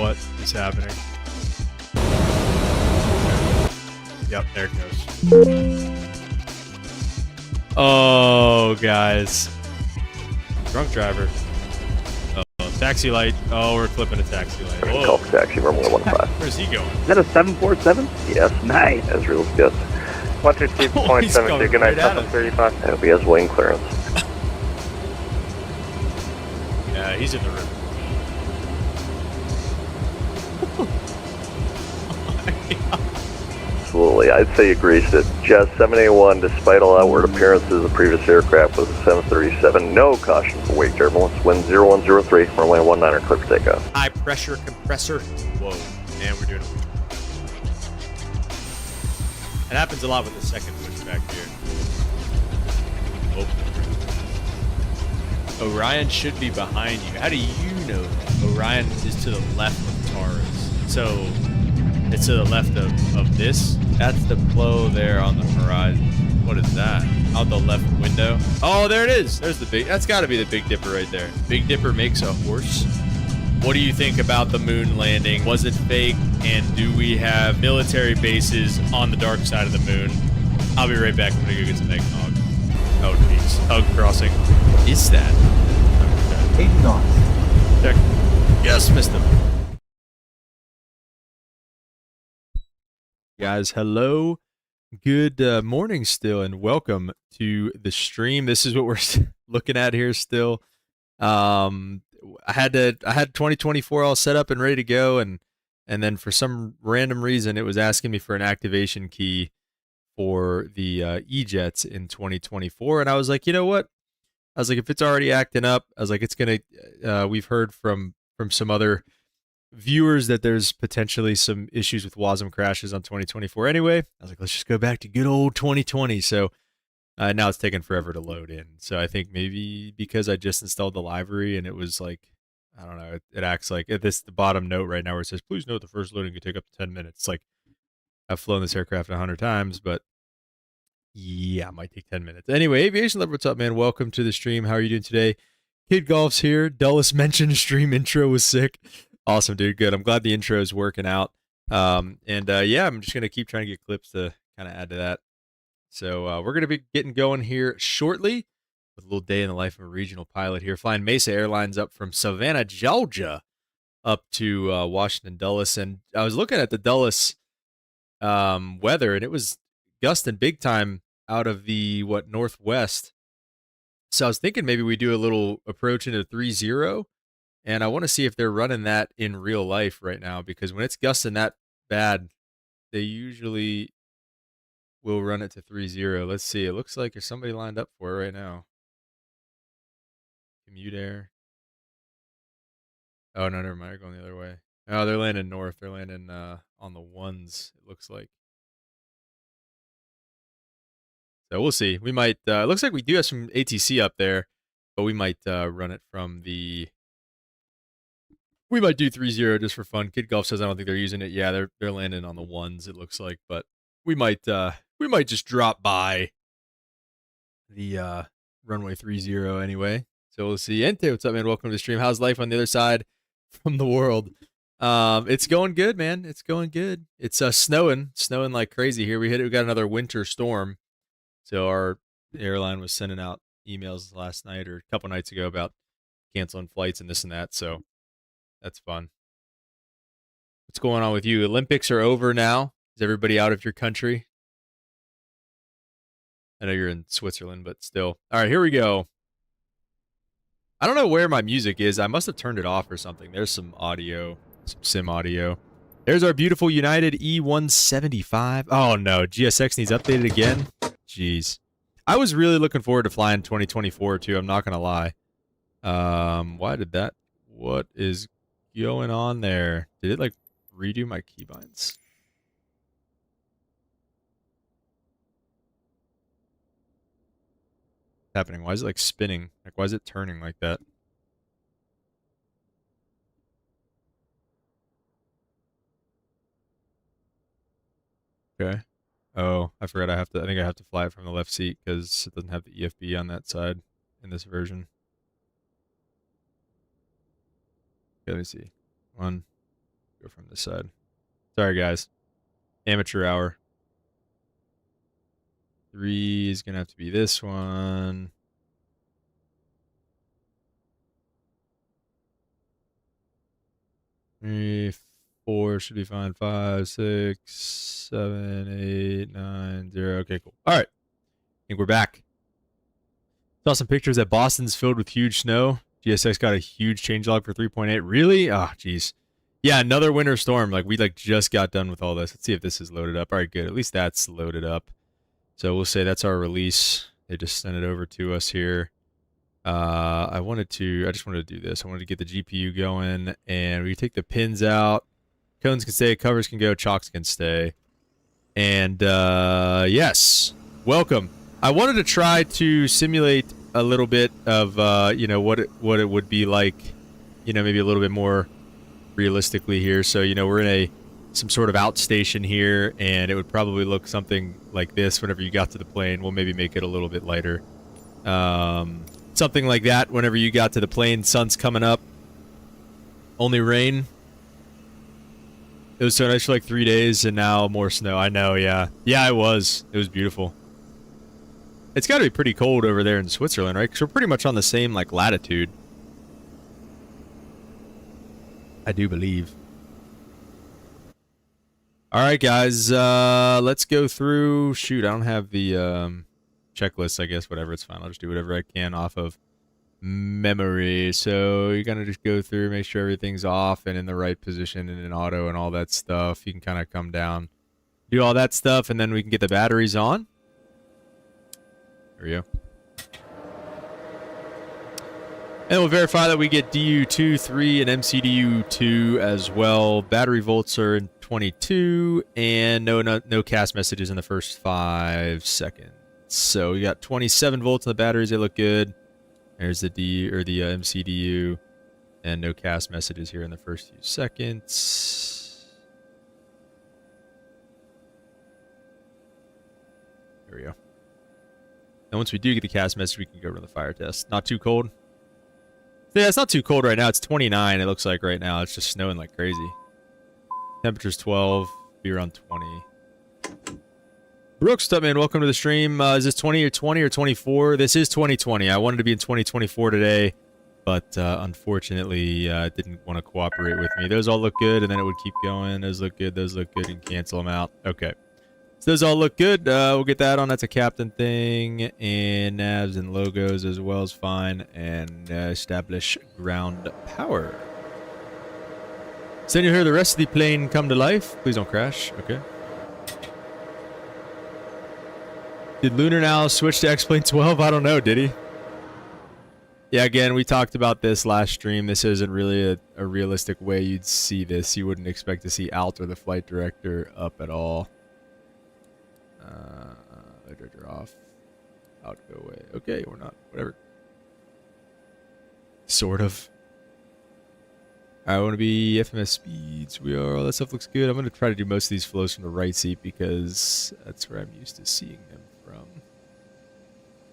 what is happening. Yep, there it goes. Oh, guys. Drunk driver. Oh, taxi light. Oh, we're clipping a taxi light. Call for taxi, runway 15. Where's he going? Is that a 747? Yes, nice. As real as good. 132.72, good night, Southwest 35. That'll be as wing clearance. Yeah, he's in the room. Absolutely. I'd say you greased it. Jazz 781, despite all outward appearances, the previous aircraft was a 737. No caution for wake turbulence. Wind 0103, runway 19 are clear for takeoff. High pressure compressor. Whoa. Man, we're doing it. It happens a lot with the second switch back here. Oh. Orion should be behind you. How do you know that? Orion is to the left of Taurus. So it's to the left of this. That's the flow there on the horizon. What is that? Out the left window. Oh, there it is. There's the big. That's got to be the Big Dipper right there. Big Dipper makes a horse. What do you think about the moon landing? Was it fake? And do we have military bases on the dark side of the moon? I'll be right back. I'm gonna go get some eggnog. Oh, jeez. Tug crossing. What is that? 8 knots. Check. Yes, missed him. Guys, hello. Good morning still, and welcome to the stream. This is what we're looking at here still. I had 2024 all set up and ready to go, and then for some random reason it was asking me for an activation key for the EJETS in 2024, and I was like, you know what? I was like, if it's already acting up, I was like, it's gonna. We've heard from some other viewers that there's potentially some issues with WASM crashes on 2024. Anyway, I was like, let's just go back to good old 2020. So now it's taking forever to load in. So I think maybe because I just installed the library and it was like, I don't know, it acts like the bottom note right now where it says, please note the first loading could take up to 10 minutes. It's like, I've flown this aircraft 100 times, but yeah, it might take 10 minutes. Anyway, Aviation Lover, what's up, man? Welcome to the stream. How are you doing today? Kid Golf's here. Dulles mentioned stream intro was sick. Awesome, dude. Good. I'm glad the intro is working out. Yeah, I'm just going to keep trying to get clips to kind of add to that. So we're going to be getting going here shortly with a little day in the life of a regional pilot here, flying Mesa Airlines up from Savannah, Georgia, up to Washington Dulles. And I was looking at the Dulles weather, and it was gusting big time out of the northwest. So I was thinking maybe we do a little approach into 3-0. And I want to see if they're running that in real life right now, because when it's gusting that bad, they usually will run it to 3-0. Let's see. It looks like there's somebody lined up for it right now. Commute air. Oh, no, never mind. They're going the other way. Oh, they're landing north. They're landing on the ones, it looks like. So we'll see. We might, it looks like we do have some ATC up there, but we might run it from the... We might do 3-0 just for fun. Kid Golf says I don't think they're using it. Yeah, they're landing on the ones, it looks like, but we might just drop by the runway 30 anyway. So we'll see. Ente, what's up, man? Welcome to the stream. How's life on the other side from the world? It's going good, man. It's going good. It's snowing like crazy here. We got another winter storm. So our airline was sending out emails last night or a couple nights ago about canceling flights and this and that. So that's fun. What's going on with you? Olympics are over now. Is everybody out of your country? I know you're in Switzerland, but still. All right, here we go. I don't know where my music is. I must have turned it off or something. There's some audio, some sim audio. There's our beautiful United E175. Oh, no. GSX needs updated again. Jeez. I was really looking forward to flying 2024, too. I'm not going to lie. Why did that? What is going on there? Did it like redo my keybinds? What's happening? Why is it like spinning? Like, why is it turning like that? Okay. Oh, I forgot I think I have to fly it from the left seat because it doesn't have the EFB on that side in this version. Okay, let me see. 1, Go from this side. Sorry, guys. Amateur hour. 3 is going to have to be this one. 3, 4 should be fine. 5, 6, 7, 8, 9, 0. Okay, cool. All right. I think we're back. Saw some pictures that Boston's filled with huge snow. GSX got a huge changelog for 3.8. Really? Oh, jeez. Yeah, another winter storm. Like, we just got done with all this. Let's see if this is loaded up. All right, good. At least that's loaded up. So we'll say that's our release. They just sent it over to us here. I just wanted to do this. I wanted to get the GPU going, and we take the pins out. Cones can stay, covers can go, chocks can stay. And, yes, welcome. I wanted to try to simulate a little bit of, you know, what it would be like, you know, maybe a little bit more realistically here. So, you know, we're in some sort of outstation here, and it would probably look something like this whenever you got to the plane. We'll maybe make it a little bit lighter. Something like that whenever you got to the plane. Sun's coming up. Only rain. It was so nice for like 3 days, and now more snow. I know, yeah. Yeah, it was. It was beautiful. It's got to be pretty cold over there in Switzerland, right? Because we're pretty much on the same, like, latitude. I do believe. All right, guys. Let's go through. Shoot, I don't have the checklist, I guess. Whatever, it's fine. I'll just do whatever I can off of memory. So you're going to just go through, make sure everything's off and in the right position and in auto and all that stuff. You can kind of come down, do all that stuff, and then we can get the batteries on. There we go. And we'll verify that we get DU2, 3, and MCDU2 as well. Battery volts are in 22, and no cast messages in the first 5 seconds. So we got 27 volts on the batteries. They look good. There's the MCDU, and no cast messages here in the first few seconds. There we go. And once we do get the cast message, we can go run the fire test. Not too cold. Yeah, it's not too cold right now. It's 29, it looks like right now. It's just snowing like crazy. Temperature's 12. Be around 20. Brooks, what's up, man? Welcome to the stream. Is this 2020 or 24? This is 2020. I wanted to be in 2024 today, but unfortunately, it didn't want to cooperate with me. Those all look good, and then it would keep going. Those look good, and cancel them out. Okay. So those all look good. We'll get that on. That's a captain thing. And navs and logos as well is fine. And establish ground power. So then you hear the rest of the plane come to life. Please don't crash. Okay. Did Lunar now switch to X-Plane 12? I don't know. Did he? Yeah, again, we talked about this last stream. This isn't really a realistic way you'd see this. You wouldn't expect to see Alt or the flight director up at all. Director off. Out, go away. Okay, or not. Whatever. Sort of. I want to be FMS speeds. We are. All that stuff looks good. I'm going to try to do most of these flows from the right seat because that's where I'm used to seeing them from.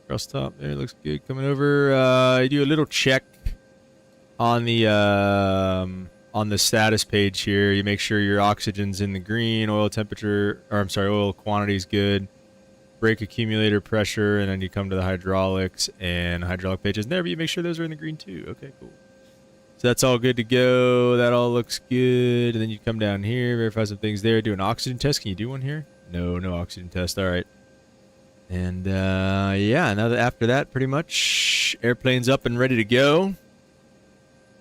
Cross top there looks good. Coming over. I do a little check on the status page here. You make sure your oxygen's in the green, oil temperature, or I'm sorry, oil quantity is good. Brake accumulator pressure, and then you come to the hydraulics, and hydraulic pages there, but you make sure those are in the green too. Okay, cool. So that's all good to go. That all looks good. And then you come down here, verify some things there, do an oxygen test. Can you do one here? No oxygen test. All right. And yeah, now that after that, pretty much airplane's up and ready to go.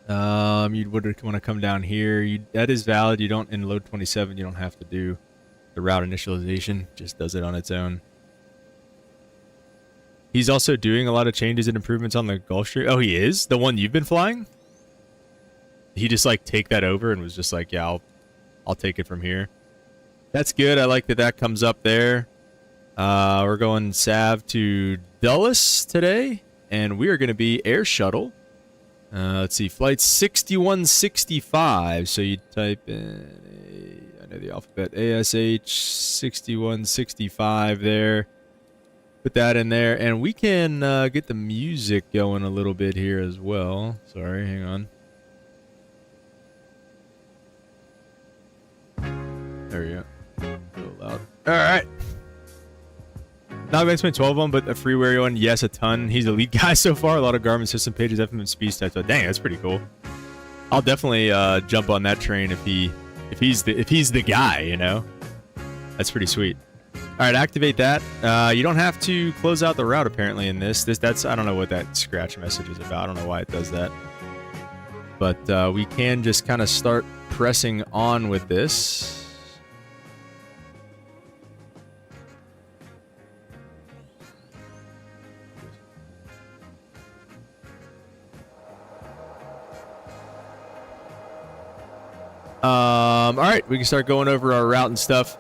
You would want to come down here. That is valid. You don't, in load 27, you don't have to do the route initialization. Just does it on its own. He's also doing a lot of changes and improvements on the Gulfstream. Oh, he is? The one you've been flying? He just like take that over and was just like, yeah, I'll take it from here. That's good. I like that comes up there. We're going SAV to Dulles today, and we are going to be air shuttle. Let's see, flight 6165. So you type in, I know the alphabet, ASH 6165 there. Put that in there, and we can get the music going a little bit here as well. Sorry, hang on. There we go. A little loud. All right. Not going to explain 12 of them, but a freeware one, yes, a ton. He's the lead guy so far. A lot of Garmin system pages, FM and speed stats. But dang, that's pretty cool. I'll definitely jump on that train if he's the guy, you know. That's pretty sweet. All right, activate that. You don't have to close out the route apparently in this. That's I don't know what that scratch message is about. I don't know why it does that. But we can just kind of start pressing on with this. All right, we can start going over our route and stuff.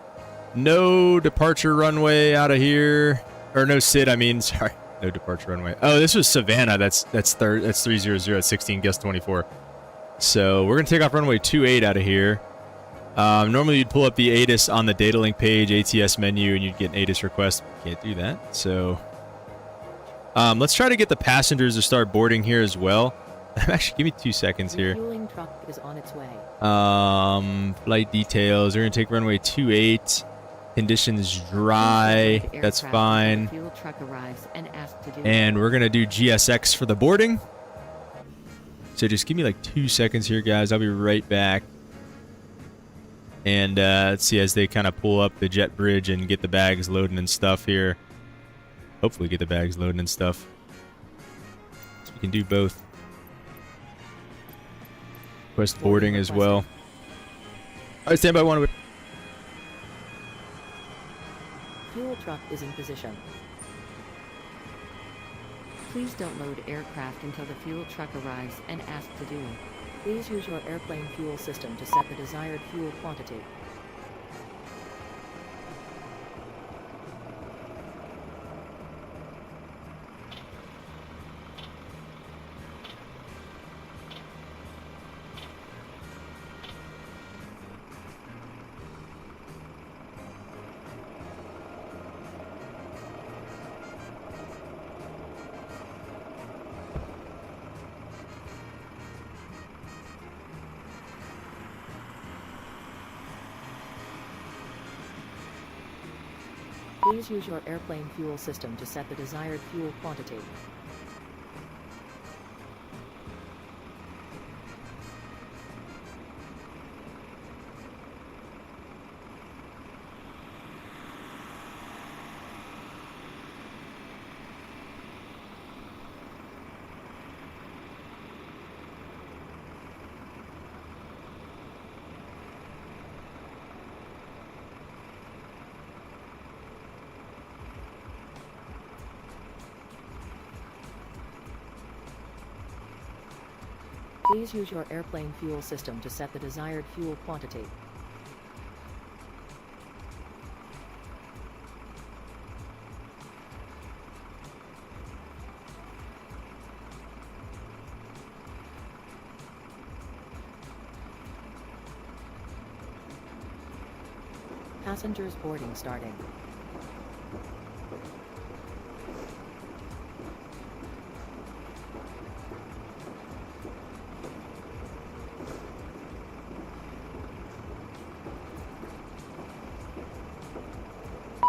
No departure runway out of here, or no SID. I mean, sorry, no departure runway. Oh, this was Savannah. That's 300 at 16 guest 24. So we're gonna take off runway 28 out of here. Normally you'd pull up the ATIS on the data link page, ATS menu, and you'd get an ATIS request. Can't do that. So let's try to get the passengers to start boarding here as well. Actually, give me 2 seconds here. Refueling truck is on its way. Flight details. We're gonna take runway 28. Conditions dry. That's fine. Fuel truck arrives and asks to do And we're gonna do GSX for the boarding. So just give me like 2 seconds here, guys. I'll be right back. And let's see as they kind of pull up the jet bridge and get the bags loading and stuff here. Hopefully get the bags loading and stuff. So we can do both. Request boarding as well. All right, stand by one. Fuel truck is in position. Please don't load aircraft until the fuel truck arrives and asks to do. Please use your airplane fuel system to set the desired fuel quantity. Please use your airplane fuel system to set the desired fuel quantity. Please use your airplane fuel system to set the desired fuel quantity. Passengers boarding starting.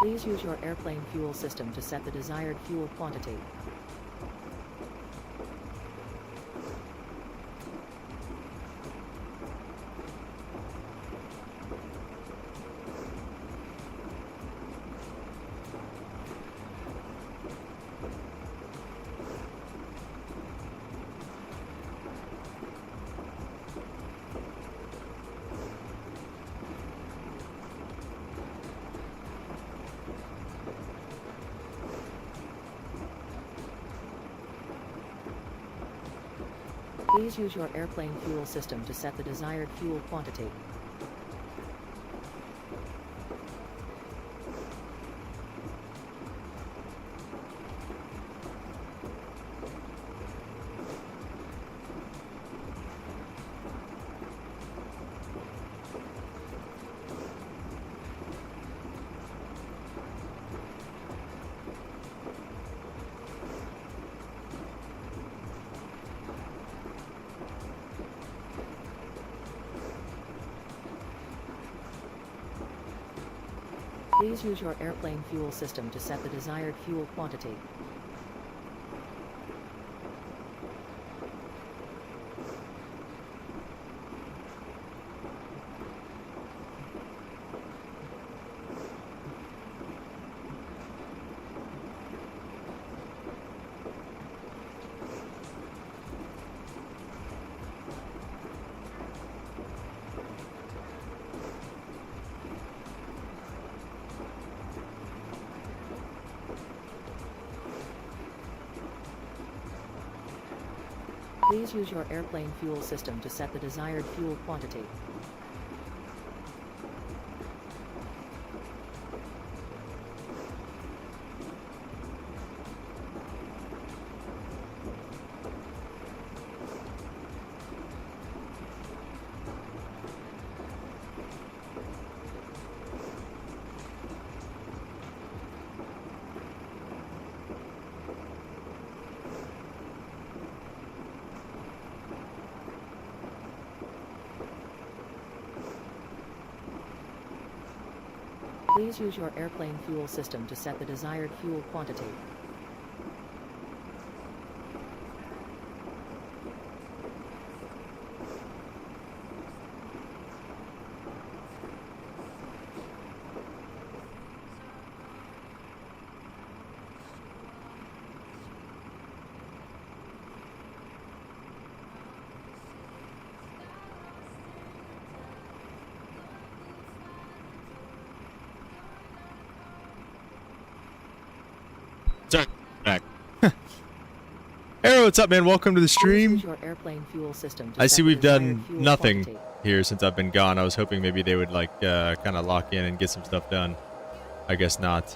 Please use your airplane fuel system to set the desired fuel quantity. Please use your airplane fuel system to set the desired fuel quantity. Please use your airplane fuel system to set the desired fuel quantity. Please use your airplane fuel system to set the desired fuel quantity. Please use your airplane fuel system to set the desired fuel quantity. Back. Arrow, what's up, man? Welcome to the Please stream. use your airplane fuel system to I set see the we've done desired fuel nothing quantity. here since I've been gone. I was hoping maybe they would like kind of lock in and get some stuff done. I guess not.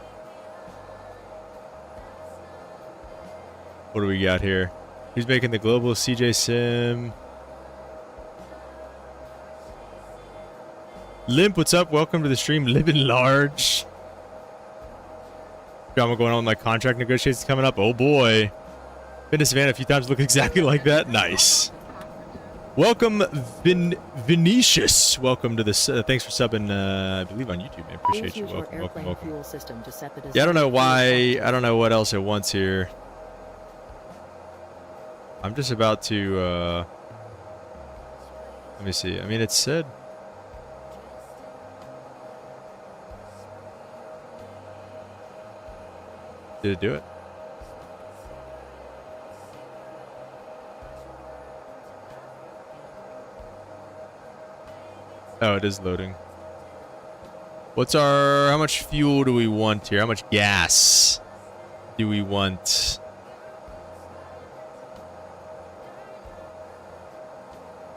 What do we got here? Who's making the global CJ Sim? Limp, what's up? Welcome to the stream. Living large. Drama going on with my contract negotiations coming up. Oh boy. Been to Savannah a few times. Look exactly like that. Nice. Welcome, Vinicius. Welcome to this. Thanks for subbing, I believe on YouTube, man. Appreciate Please you. use your Welcome, welcome, airplane welcome. fuel system to set the Yeah, I don't know desired fuel why. quantity. I don't know what else it wants here. I'm just about to, let me see. I mean, it said. Did it do it? Oh, it is loading. What's our, how much fuel do we want here? How much gas do we want?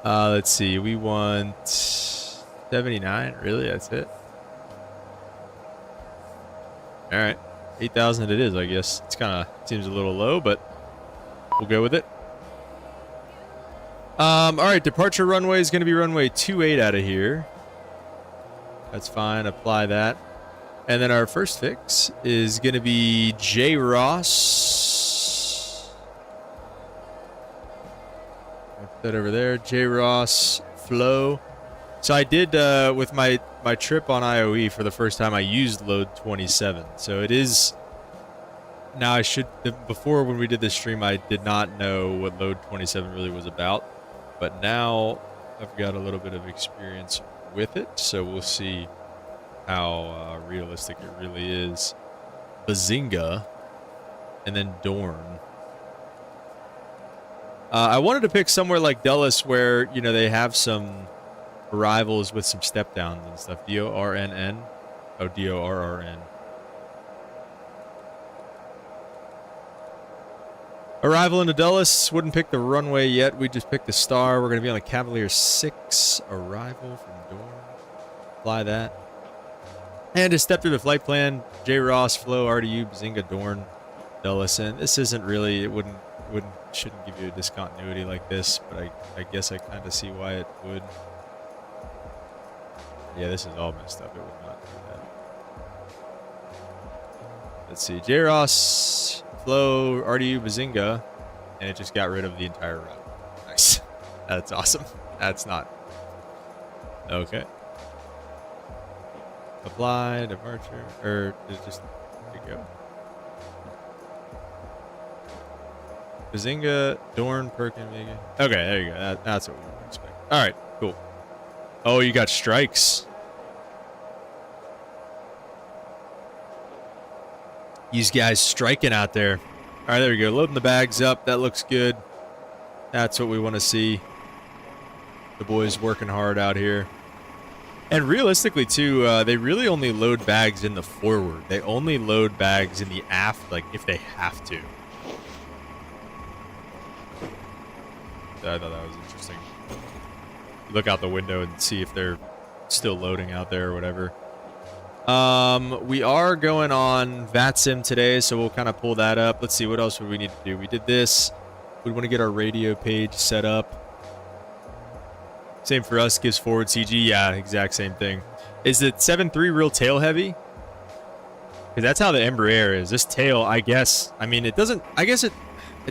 Let's see. We want 79. Really? That's it? All right. 8,000 it is, I guess. It's kind of seems a little low, but we'll go with it. All right. Departure runway is going to be runway 28 out of here. That's fine. Apply that. And then our first fix is going to be J. Ross. Put that over there. J. Ross flow. So I did, with my trip on IOE for the first time, I used load 27. So it is, now I should, before when we did this stream, I did not know what load 27 really was about. But now I've got a little bit of experience with it. So we'll see how realistic it really is. Bazinga. And then Dorn. I wanted to pick somewhere like Dulles where, you know, they have some arrivals with some step downs and stuff. D-O-R-N-N. Oh, D-O-R-R-N. Arrival into Dulles. Wouldn't pick the runway yet. We just picked the star. We're going to be on the Cavalier 6. Arrival from Dorn. Fly that. And just step through the flight plan. J. Ross, Flow, RDU, Bazinga, Dorn, Dulles. And this isn't really, it shouldn't give you a discontinuity like this, but I guess I kind of see why it would. Yeah, this is all messed up. It would not do that. Let's see. J. Ross, Flow, RDU, Bazinga, and it just got rid of the entire route. Nice. That's awesome. That's not. Okay. Apply, departure, or is just to go. Bazinga, Dorn, Perkin, Vega. Okay, there you go. That's what we would expect. All right, cool. Oh, you got strikes. These guys striking out there. All right, there we go. Loading the bags up. That looks good. That's what we want to see. The boys working hard out here. And realistically, too, they really only load bags in the forward. They only load bags in the aft, like, if they have to. So I thought that was interesting. Look out the window and see if they're still loading out there or whatever. We are going on VATSIM today, so we'll kind of pull that up. Let's see, what else would we need to do? We did this. We want to get our radio page set up. Same for us, gives forward CG. Yeah, exact same thing. Is the 7.3 real tail heavy? Because that's how the Embraer is. This tail, I guess, I mean, it doesn't, I guess it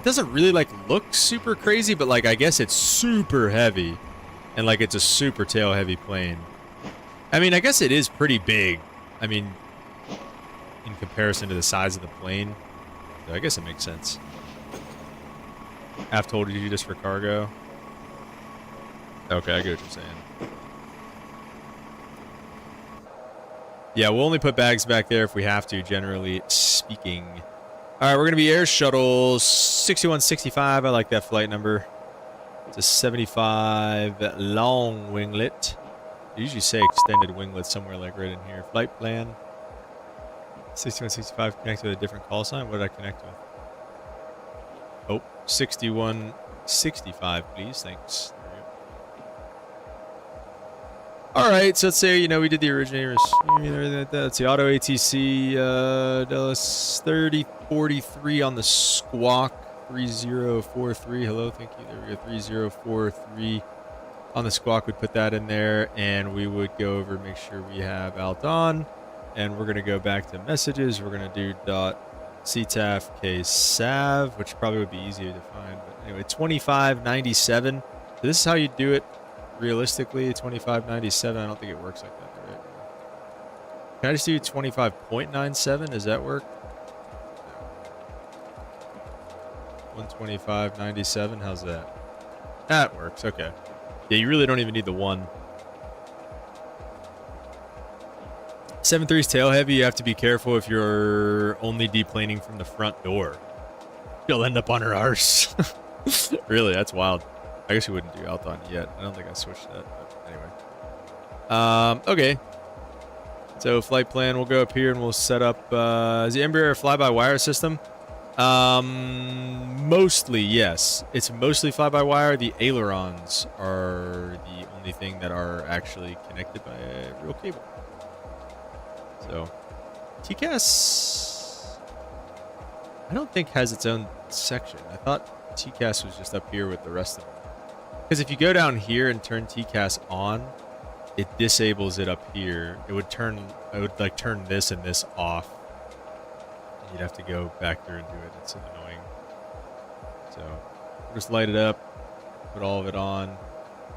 doesn't really, like, look super crazy, but, like, I guess it's super heavy. And, like, it's a super tail heavy plane. I mean, I guess it is pretty big. I mean, in comparison to the size of the plane. So I guess it makes sense. Aft told you just for cargo. Okay, I get what you're saying. Yeah, we'll only put bags back there if we have to, generally speaking. All right, we're going to be Air Shuttle 6165. I like that flight number. It's a 75 long winglet. They usually say extended winglet somewhere like right in here. Flight plan. 6165 connect with a different call sign. What did I connect with? Oh, 6165, please. Thanks. All right, so let's say, you know, we did the originators. That's the auto ATC Dallas 3043 on the squawk 3043. Hello, thank you. There we go, 3043 on the squawk. We'd put that in there, and we would go over, make sure we have alt on, and we're going to go back to messages. We're going to do .ctaf KSAV, which probably would be easier to find. But anyway, 2597. So this is how you do it. Realistically, 2597, I don't think it works like that, right? Can I just do 25.97? Does that work? No. 125.97, how's that? That works, okay. Yeah, you really don't even need the one. 7.3's tail heavy, you have to be careful if you're only deplaning from the front door. You'll end up on her arse. Really, that's wild. I guess we wouldn't do alt on yet. I don't think I switched that, but anyway. Okay. So flight plan, we'll go up here and we'll set up, is the Embraer a fly-by-wire system? Mostly, yes. It's mostly fly-by-wire. The ailerons are the only thing that are actually connected by a real cable. So, TCAS, I don't think has its own section. I thought TCAS was just up here with the rest of them. Because if you go down here and turn TCAS on, it disables it up here. It would turn this and this off. And you'd have to go back through and do it. It's annoying. So we'll just light it up, put all of it on.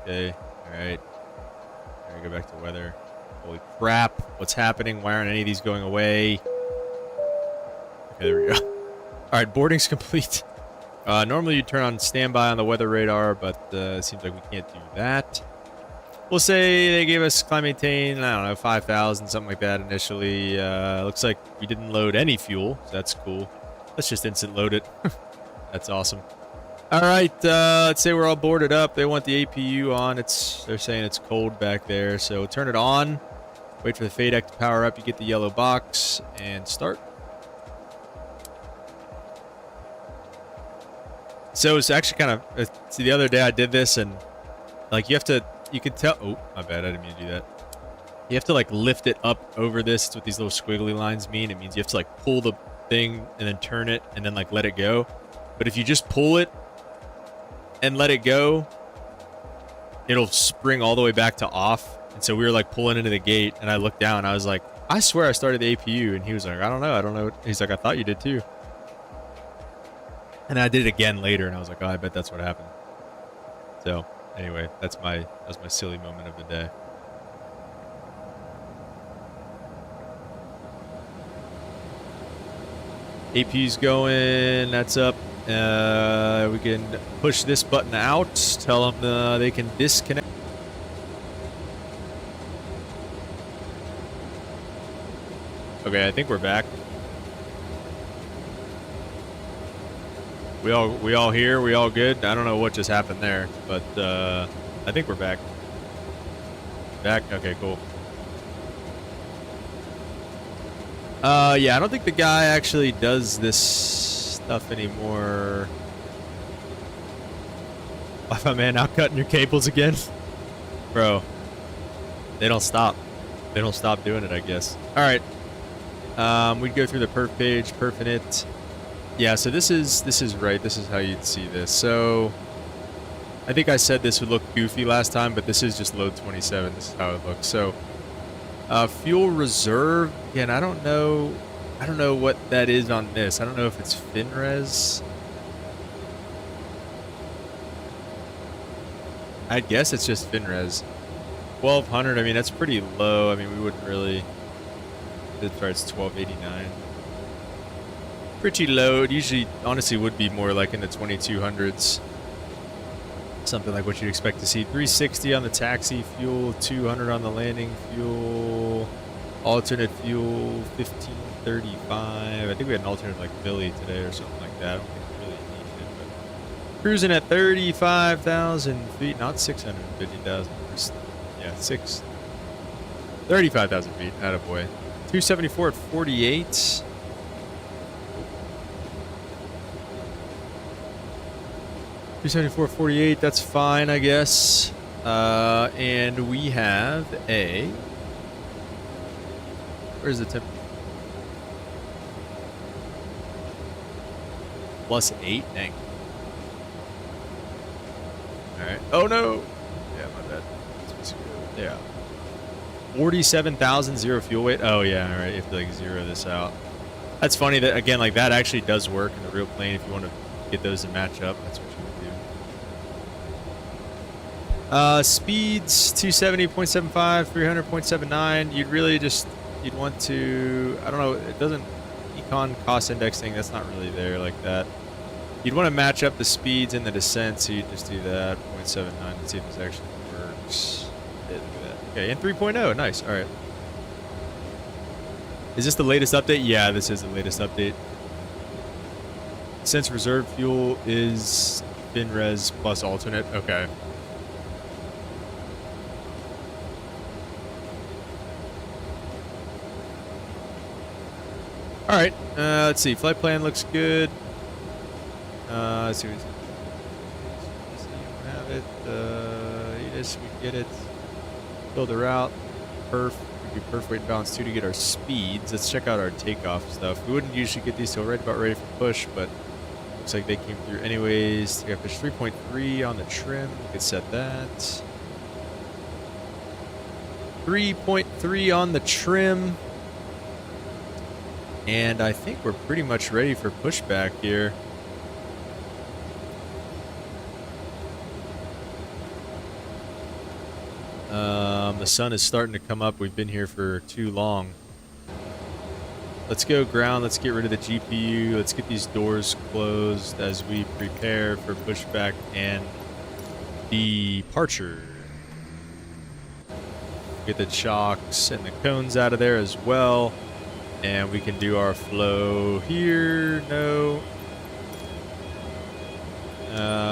Okay, all right. All right, go back to weather. Holy crap! What's happening? Why aren't any of these going away? Okay, there we go. All right, boarding's complete. Normally you turn on standby on the weather radar, but it seems like we can't do that. We'll say they gave us climb maintain, I don't know, 5,000, something like that initially. Looks like we didn't load any fuel, so that's cool. Let's just instant load it. That's awesome. All right, let's say we're all boarded up. They want the APU on. They're saying it's cold back there, so turn it on. Wait for the FADEC to power up. You get the yellow box and start. So it's actually kind of, see, the other day I did this and like you can tell, oh, my bad, I didn't mean to do that. You have to like lift it up over this. It's what these little squiggly lines mean. It means you have to like pull the thing and then turn it and then like let it go. But if you just pull it and let it go, it'll spring all the way back to off. And so we were like pulling into the gate and I looked down, I was like, I swear I started the APU. And he was like, I don't know. He's like, I thought you did too. And I did it again later, and I was like, oh, I bet that's what happened. So, anyway, that's my silly moment of the day. AP's going. That's up. We can push this button out. Tell them they can disconnect. Okay, I think we're back. We all here? We all good? I don't know what just happened there, but I think we're back. Back? Okay, cool. Yeah, I don't think the guy actually does this stuff anymore. My man out cutting your cables again? Bro, they don't stop. They don't stop doing it, I guess. All right. We'd go through the perf page, perfing it. Yeah, so this is right. This is how you'd see this. So I think I said this would look goofy last time, but this is just load 27. This is how it looks. So fuel reserve, again, I don't know what that is on this. I don't know if it's FinRes. I guess it's just FinRes. 1200, I mean, that's pretty low. I mean, we wouldn't really, it's 1289. Pretty low. It usually, honestly, would be more like in the 2200s. Something like what you'd expect to see. 360 on the taxi fuel, 200 on the landing fuel, alternate fuel, 1535. I think we had an alternate like Philly today or something like that. I don't think we really needed it, but cruising at 35,000 feet, not 650,000. Yeah, 35,000 feet. Attaboy. 274 at 48. 274.48, that's fine, I guess. And we have a... Where's the temp? +8, dang. Alright. Oh no! Yeah, my bad. Yeah. 47,000, zero fuel weight. Oh yeah, alright, you have to like zero this out. That's funny that, again, like that actually does work in the real plane if you want to get those to match up. That's what you would do. Speeds 270.75, 300.79. You'd really just, you'd want to, I don't know, it doesn't, econ cost index thing, that's not really there like that. You'd want to match up the speeds in the descent, so you just do that, 0.79, and see if this actually works. Yeah, look at that. Okay, and 3.0, nice, alright. Is this the latest update? Yeah, this is the latest update. Since reserve fuel is FinRes plus alternate, okay. All right, let's see. Flight plan looks good. Let's see. We have it. Yes, we get it. Build the route. Perf. We do perf weight balance 2 to get our speeds. Let's check out our takeoff stuff. We wouldn't usually get these till right about ready for push, but looks like they came through anyways. We got push 3.3 on the trim. We could set that. 3.3 on the trim. And I think we're pretty much ready for pushback here. The sun is starting to come up. We've been here for too long. Let's go ground. Let's get rid of the GPU. Let's get these doors closed as we prepare for pushback and departure. Get the chocks and the cones out of there as well. And we can do our flow here. No.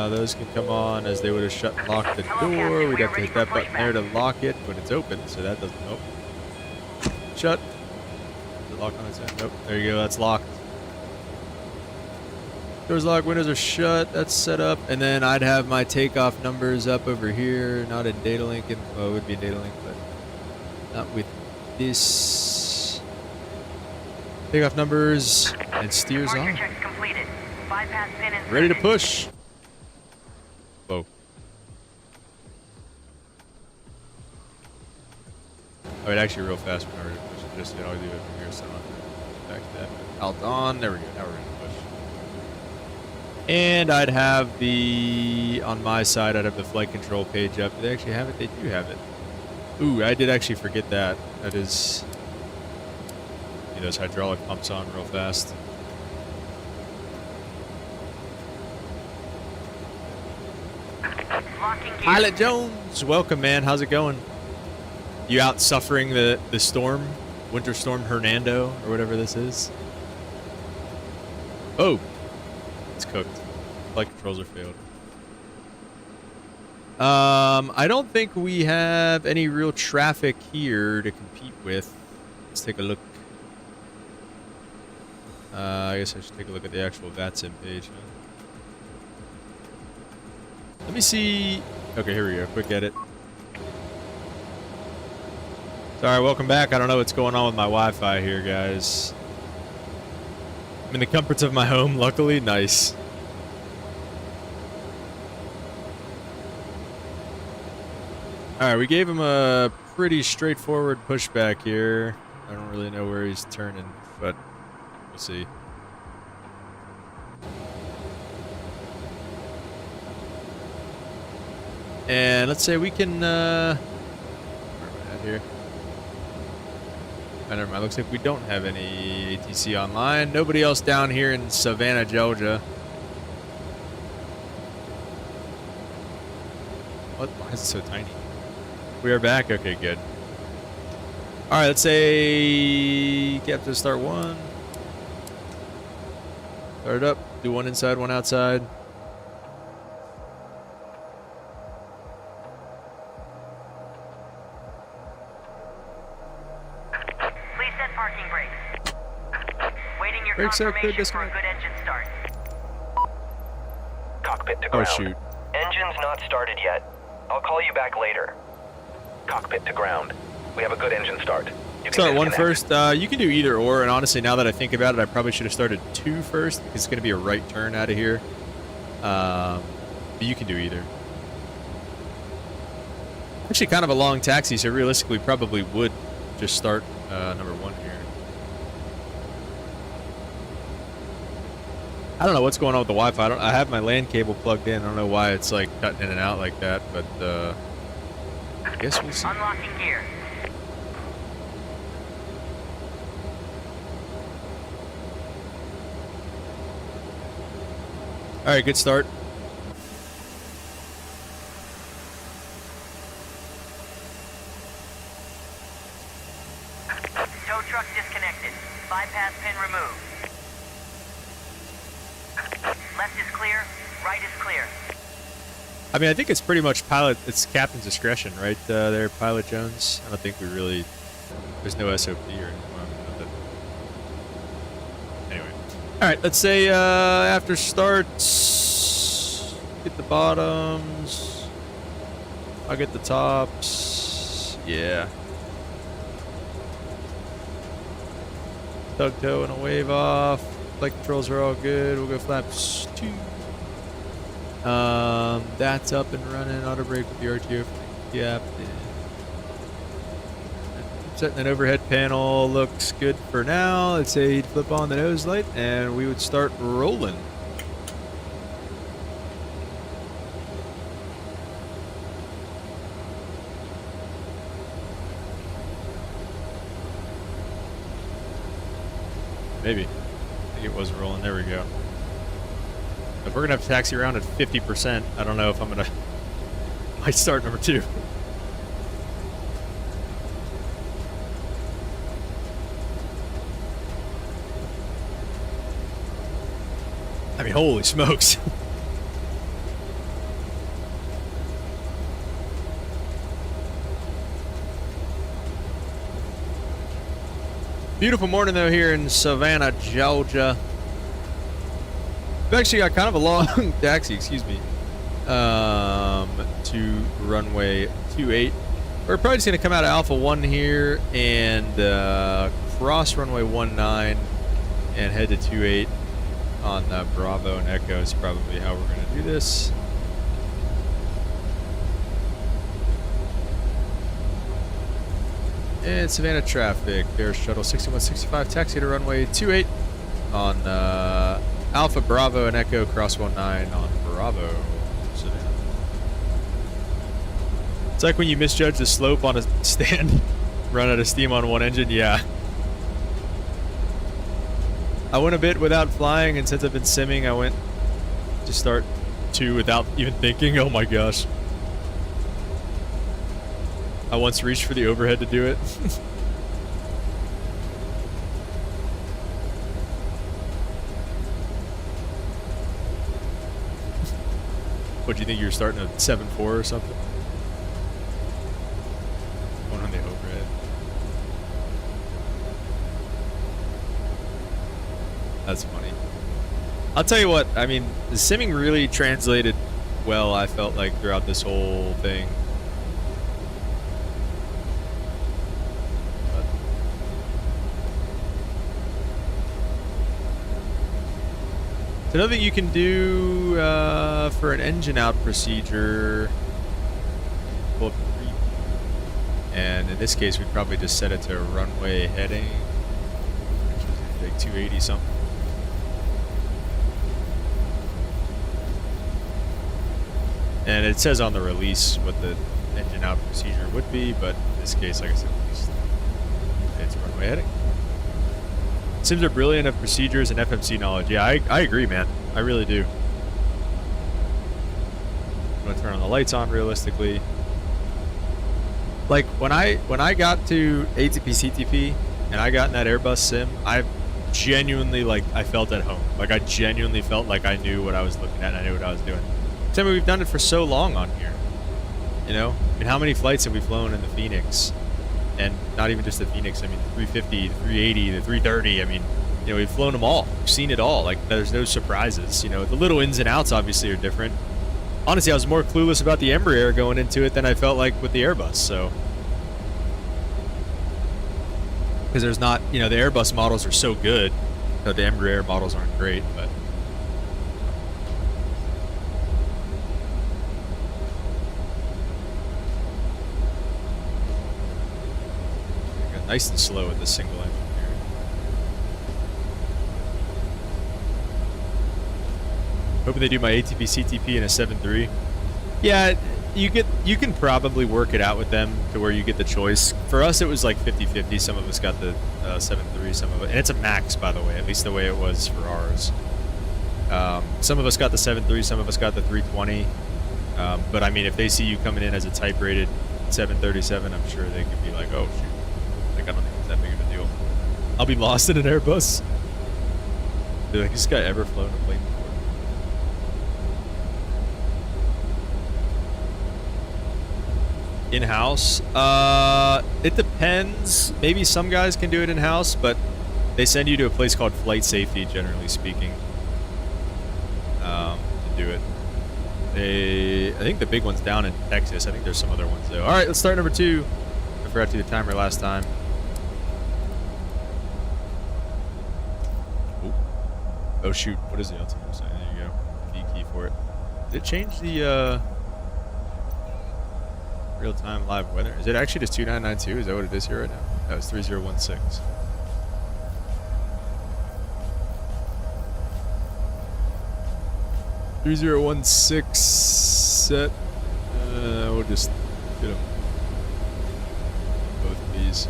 Those can come on as they would have shut and locked the door. We'd have to hit that button there to lock it when it's open, so that doesn't help. Shut. Is it locked on its own? Nope. There you go. That's locked. Doors locked. Windows are shut. That's set up. And then I'd have my takeoff numbers up over here. Not in data link. Well, it would be in data link, but not with this. Takeoff numbers and steers on. Ready to push. Whoa. Oh, it actually real fast when I push it. Just, I'll do it from here, so I'm back to that. Alt on. There we go. Now we're going to push. And I'd have the, on my side, I'd have the flight control page up. Do they actually have it? They do have it. Ooh, I did actually forget that. That is, those hydraulic pumps on real fast. Pilot Jones, welcome, man. How's it going? You out suffering the storm, Winter Storm Hernando, or whatever this is? Oh, it's cooked. Flight controls are failed. I don't think we have any real traffic here to compete with. Let's take a look. I guess I should take a look at the actual VATSIM page. Huh? Let me see. Okay, here we go. Quick edit. Sorry, welcome back. I don't know what's going on with my Wi-Fi here, guys. I'm in the comforts of my home, luckily. Nice. Alright, we gave him a pretty straightforward pushback here. I don't really know where he's turning, but we'll see. And let's say we can, where am I at here? Oh, never mind. Looks like we don't have any ATC online. Nobody else down here in Savannah, Georgia. What? Why is it so tiny? We are back? Okay, good. Alright, let's say Captain start one. Start it up. Do one inside, one outside. Please set parking brakes. Waiting your Brakes out, clear confirmation for a disconnect. good engine start. Cockpit to Oh, ground. shoot. Engine's not started yet. I'll call you back later. Cockpit to ground. We have a good engine start. You can Start one disconnect. first. You can do either or, and honestly, now that I think about it, I probably should have started two first, because it's going to be a right turn out of here. But you can do either. Actually, kind of a long taxi, so realistically, probably would just start number one here. I don't know what's going on with the Wi-Fi. I have my LAN cable plugged in. I don't know why it's like cutting in and out like that, but I guess we'll see. Unlocking gear. All right, good start. Tow truck disconnected. Bypass pin removed. Left is clear. Right is clear. I mean, I think it's pretty much it's captain's discretion, right there, Pilot Jones? I don't think we really, there's no SOP or anything. Anyway. All right, let's say after starts, get the bottoms. I'll get the tops. Yeah. Tug toe and a wave off. Flight controls are all good. We'll go flaps 2. That's up and running. Auto brake with the RTO for the captain. Setting an overhead panel looks good for now. Let's say he'd flip on the nose light and we would start rolling. Maybe. I think it was rolling. There we go. If we're gonna have to taxi around at 50%, I don't know if I'm gonna might start number 2. I mean, holy smokes. Beautiful morning though here in Savannah, Georgia. We've actually got kind of a long taxi, excuse me, to runway 28. We're probably just going to come out of Alpha 1 here and cross runway 19 and head to 28 on Bravo and Echo is probably how we're going to do this. And Savannah traffic, Air Shuttle 6165, taxi to runway 28 on Alpha, Bravo, and Echo, cross 19 on Bravo, Savannah. It's like when you misjudge the slope on a stand, run out of steam on one engine, yeah. I went a bit without flying, and since I've been simming, I went to start 2 without even thinking, oh my gosh. I once reached for the overhead to do it. What, do you think you were starting at 7.4 or something? Going on the overhead. That's funny. I'll tell you what, I mean, the simming really translated well, I felt like, throughout this whole thing. So another thing you can do for an engine out procedure, pull up the preview. And in this case, we'd probably just set it to runway heading, which is like 280 something. And it says on the release what the engine out procedure would be, but in this case, like I said, at least it's runway heading. Sims are brilliant at procedures and FMC knowledge. Yeah, I agree, man. I really do. I'm gonna turn on the lights on realistically. Like when I got to ATP CTP and I got in that Airbus sim, I genuinely, like, I felt at home. Like I genuinely felt like I knew what I was looking at and I knew what I was doing. I mean, we've done it for so long on here. You know? I mean, how many flights have we flown in the Phoenix? And not even just the Phoenix, I mean, the 350, the 380, the 330, I mean, you know, we've flown them all. We've seen it all. Like, there's no surprises. You know, the little ins and outs obviously are different. Honestly, I was more clueless about the Embraer going into it than I felt like with the Airbus, so. Because there's not, you know, the Airbus models are so good, but the Embraer models aren't great, but. Nice and slow with this single engine here. Hoping they do my ATP CTP in a 7.3. Yeah, you can probably work it out with them to where you get the choice. For us, it was like 50-50. Some of us got the 7.3, some of it, and it's a max, by the way, at least the way it was for ours. Some of us got the 7.3, some of us got the 320. But I mean, if they see you coming in as a type-rated 737, I'm sure they could be like, oh shoot. I don't think it's that big of a deal. I'll be lost in an Airbus. Be like, this guy ever flown a plane before? In-house? It depends. Maybe some guys can do it in-house, but they send you to a place called flight safety, generally speaking, to do it. I think the big one's down in Texas. I think there's some other ones, though. All right, let's start number 2. I forgot to do the timer last time. Oh shoot, what is the altimeter sign? There you go. V key for it. Did it change the real-time live weather? Is it actually just 2992? Is that what it is here right now? That was 3016. Set. We'll just get them. Both of these.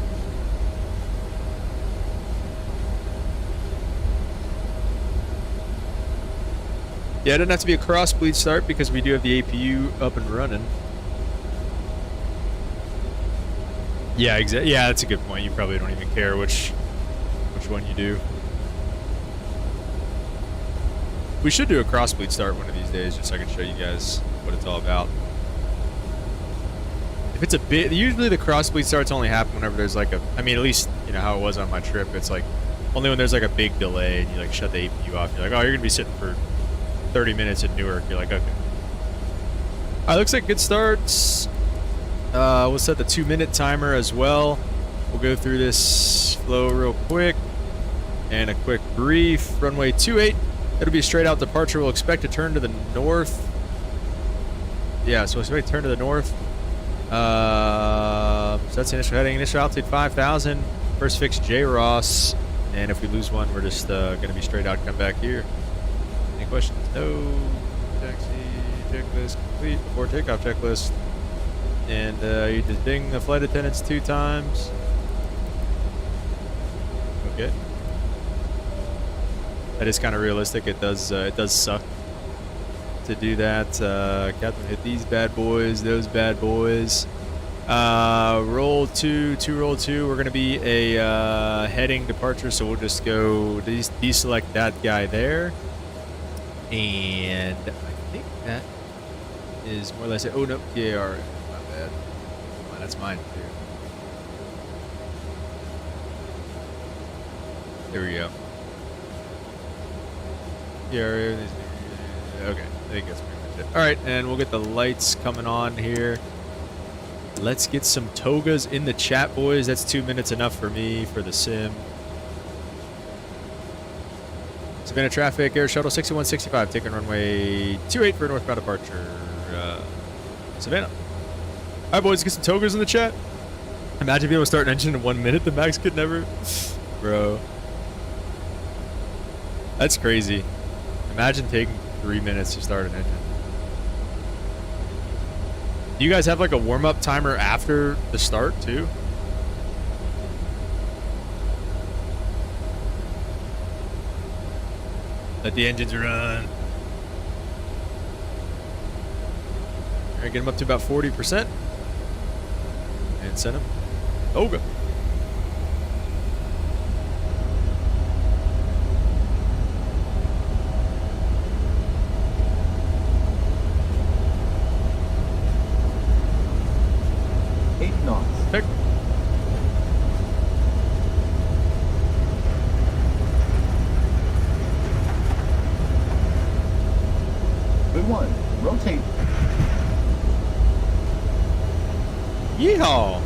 Yeah, it doesn't have to be a cross-bleed start because we do have the APU up and running. Yeah, exactly. Yeah, that's a good point. You probably don't even care which one you do. We should do a cross-bleed start one of these days just so I can show you guys what it's all about. If it's a bit, usually the cross-bleed starts only happen whenever there's like a, I mean, at least, you know, how it was on my trip. It's like only when there's like a big delay and you like shut the APU off. You're like, oh, you're going to be sitting for 30 minutes in Newark. You're like, okay. All right, looks like good starts. We'll set the 2-minute timer as well. We'll go through this flow real quick. And a quick brief. Runway 28. It'll be a straight out departure. We'll expect to turn to the north. Yeah, so we'll expect to turn to the north. So that's the initial heading. Initial altitude 5,000. First fix J Ross. And if we lose one, we're just going to be straight out, come back here. Any questions? No. Taxi checklist complete. Before takeoff checklist. And you just ding the flight attendants 2 times. Okay. That is kind of realistic. It does suck to do that. Captain hit these bad boys, those bad boys. Roll 2, roll 2. We're going to be a heading departure, so we'll just go deselect that guy there. And I think that is more or less it. Oh, no. Yeah, all right. My bad. Oh, that's mine, too. There we go. Yeah, okay. I think that's pretty much it. All right, and we'll get the lights coming on here. Let's get some togas in the chat, boys. That's 2 minutes enough for me for the sim. Savannah traffic, Air Shuttle 6165, taking runway 28 for northbound departure. Savannah. All right, boys, get some togas in the chat. Imagine being able to start an engine in 1 minute. The max could never. Bro. That's crazy. Imagine taking 3 minutes to start an engine. Do you guys have like a warm-up timer after the start too? Let the engines run. All right, get them up to about 40%. And send them. Toga. Knots. Pick. Good one. Rotate. Yeehaw!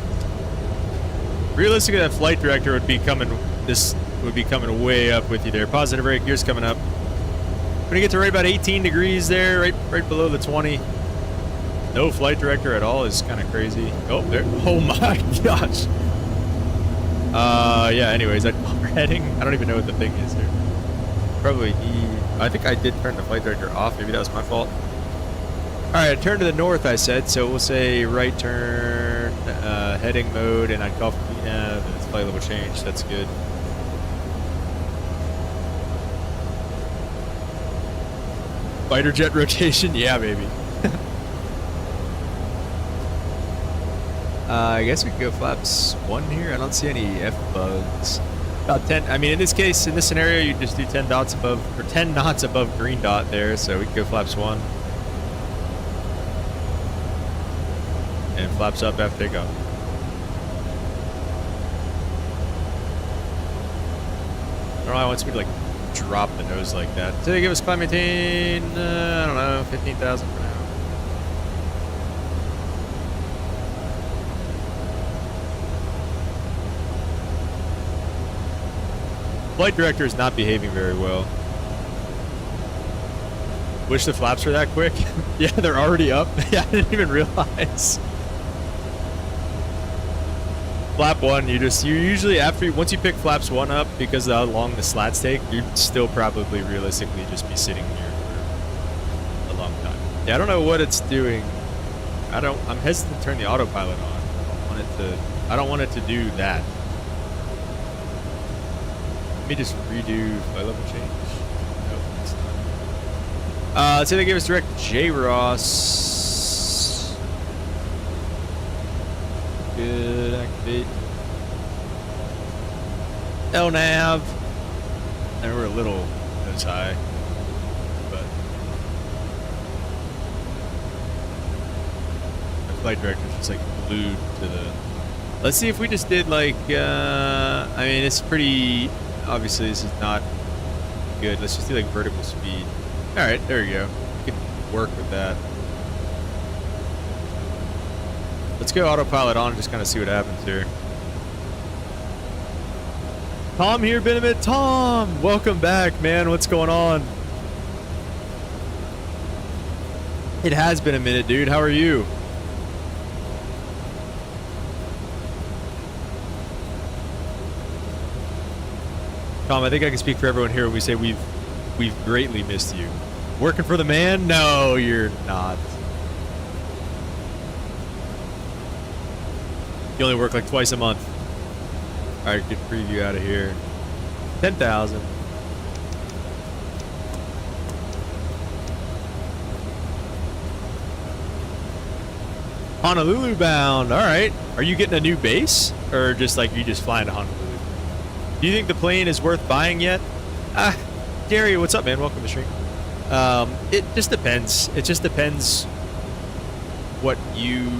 Realistically, that flight director would be coming. This would be coming way up with you there. Positive rate, gears coming up. When you get to right about 18 degrees there, right below the 20. No flight director at all is kind of crazy. Oh, there. Oh my gosh. Yeah. Anyways, we're heading. I don't even know what the thing is here. Probably I think I did turn the flight director off. Maybe that was my fault. All right, turn to the north. I said so. We'll say right turn, heading mode, and I'd call for KSAV. It's flight level change. That's good. Fighter jet rotation. Yeah, baby. I guess we could go flaps 1 here. I don't see any F-bugs. About 10. I mean, in this case, in this scenario, you just do 10 dots above, or 10 knots above green dot there. So we can go flaps 1. And flaps up after takeoff. I don't know why it wants me to like drop the nose like that. So they give us climb maintain, I don't know, 15,000 for now. Flight director is not behaving very well. Wish the flaps were that quick. Yeah, they're already up. Yeah, I didn't even realize. Flap 1, you usually once you pick flaps 1 up, because of how long the slats take, you'd still probably realistically just be sitting here for a long time. Yeah, I don't know what it's doing. I'm hesitant to turn the autopilot on. I don't want it to do that. Let me just redo flight level change. Nope, it's not. Let's say they gave us direct JROS. Good, activate. LNAV. And we're a little nose high, but the flight director's just like glued to the. Let's see if we just did like. I mean, it's pretty. Obviously, this is not good. Let's just do like vertical speed. All right, there you go. You can work with that. Let's go autopilot on and just kind of see what happens here. Tom here, been a minute. Tom, welcome back, man. What's going on? It has been a minute, dude. How are you? Tom, I think I can speak for everyone here when we say we've greatly missed you. Working for the man? No, you're not. You only work like twice a month. All right, good preview out of here. 10,000. Honolulu bound. All right. Are you getting a new base, or just like you just flying to Honolulu? Do you think the plane is worth buying yet? Gary, what's up, man? Welcome to the stream. It just depends. It just depends what you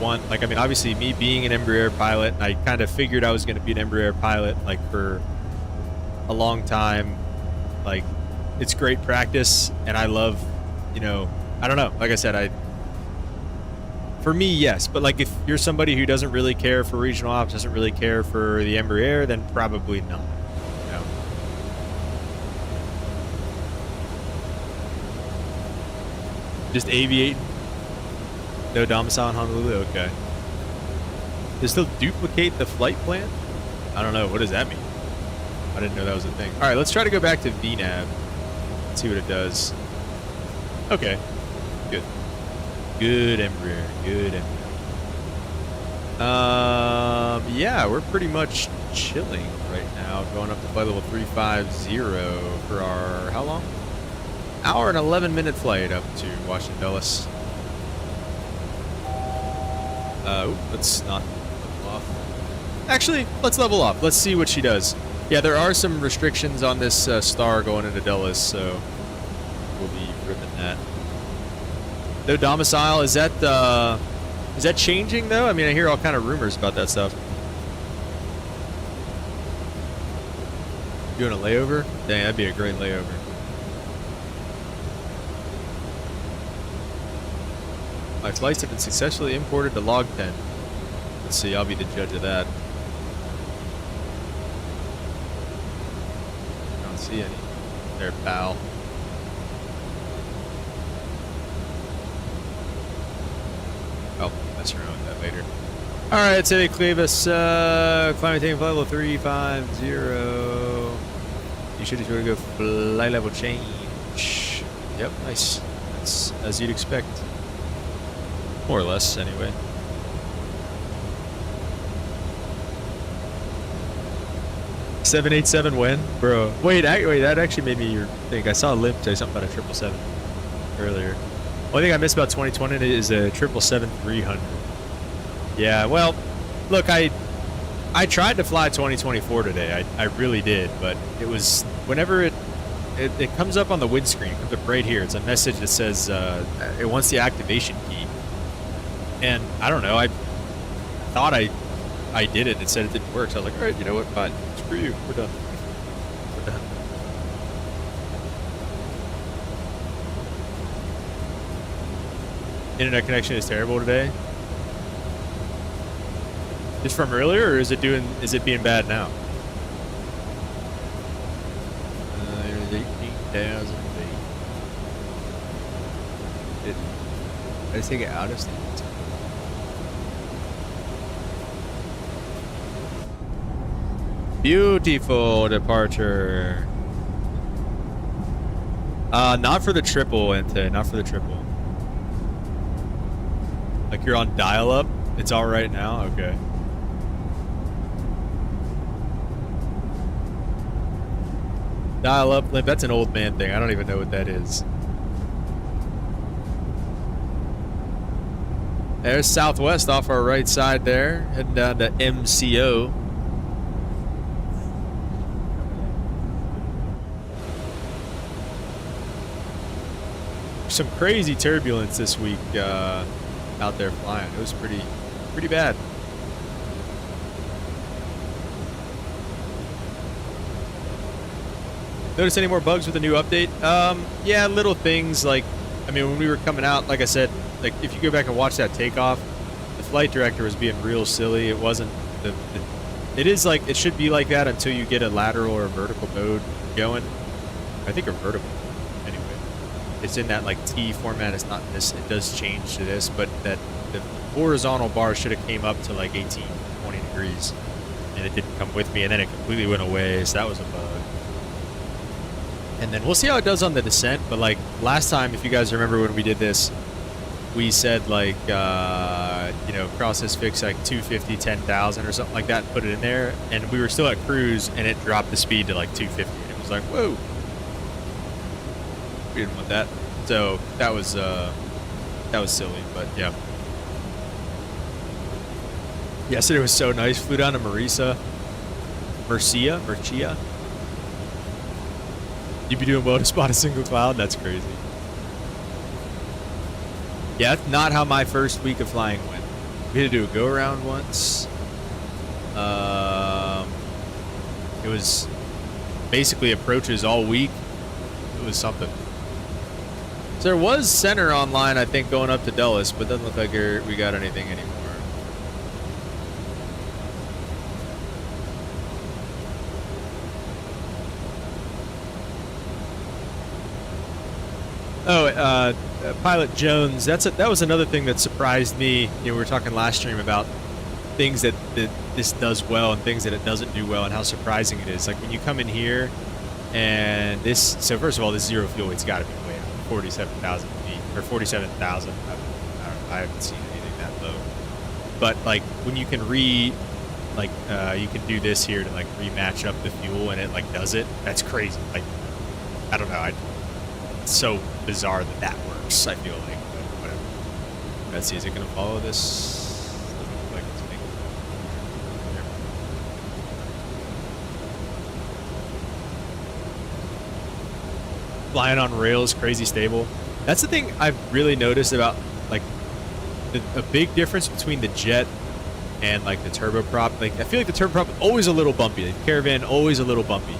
want. Like, I mean, obviously, me being an Embraer pilot, I kind of figured I was going to be an Embraer pilot like for a long time. Like, it's great practice, and I love, you know, I don't know. Like I said, for me, yes. But like, if you're somebody who doesn't really care for regional ops, doesn't really care for the Embraer, then probably not. You know? Just aviate. No domicile in Honolulu. Okay. They still duplicate the flight plan? I don't know. What does that mean? I didn't know that was a thing. All right, let's try to go back to VNAV. Let's see what it does. Okay. Good. Good Embraer. Good Embraer. Yeah, we're pretty much chilling right now. Going up to flight level 350 for our, how long? Hour and 11-minute flight up to Washington Dulles. Let's not level off. Actually, let's level off. Let's see what she does. Yeah, there are some restrictions on this star going into Dulles, so we'll be ripping that. No domicile, is that changing though? I mean, I hear all kind of rumors about that stuff. Doing a layover? Dang, that'd be a great layover. My flights have been successfully imported to log 10. Let's see, I'll be the judge of that. I don't see any there, pal. Oh, mess around with that later. Alright, so they cleave us, climate taking flight level 350. You should just go flight level change. Yep, nice. That's as you'd expect. More or less, anyway. $787 when? Bro. Wait, that actually made me think. I saw Limp say something about a 777 earlier. Only thing I missed about 2020 is a 777-300. Yeah, well, look, I tried to fly 2024 today. I really did, but it was whenever it comes up on the windscreen, it comes up right here. It's a message that says it wants the activation key. And I don't know, I thought I did it. It said it didn't work. So I was like, all right, you know what? Fine. Screw you. We're done. We're done. Internet connection is terrible today. Just from earlier, or is it being bad now? 18,000 feet. Did I just take it out of state? Beautiful departure. Not for the triple, Ente. Not for the triple. Like you're on dial-up? It's all right now? Okay. Dial-up limp. That's an old man thing. I don't even know what that is. There's Southwest off our right side there. Heading down to MCO. Some crazy turbulence this week out there flying. It was pretty bad. Notice any more bugs with the new update? Yeah, little things like, I mean, when we were coming out, like I said, like if you go back and watch that takeoff, the flight director was being real silly. It wasn't it is like, it should be like that until you get a lateral or a vertical mode going. I think a vertical. It's in that like T format. It's not this. It does change to this, but that the horizontal bar should have came up to like 18, 20 degrees, and it didn't come with me, and then it completely went away. So that was a bug. And then we'll see how it does on the descent. But like last time, if you guys remember when we did this, we said like you know, cross this fix like 250, 10,000 or something like that, and put it in there, and we were still at cruise, and it dropped the speed to like 250. And it was like, whoa. We didn't want that, so that was silly, but yeah. Yesterday was so nice. Flew down to Murcia. You'd be doing well to spot a single cloud? That's crazy. Yeah, that's not how my first week of flying went. We had to do a go-around once. It was basically approaches all week. It was something. So there was center online, I think, going up to Dulles, but doesn't look like we got anything anymore. Oh, Pilot Jones. That was another thing that surprised me. You know, we were talking last stream about things that this does well and things that it doesn't do well, and how surprising it is. Like when you come in here, and this. So first of all, this zero fuel weight's got to be way up, 47,000 feet or 47,000. I haven't seen anything that low. But like when you can you can do this here to like rematch up the fuel, and it like does it. That's crazy. Like I don't know. It's so bizarre that works, I feel like, but whatever. Let's see, is it going to follow this? Doesn't look like it's making it. Flying on rails, crazy stable. That's the thing I've really noticed about, like, a big difference between the jet and, like, the turboprop. Like, I feel like the turboprop is always a little bumpy. The Caravan, always a little bumpy.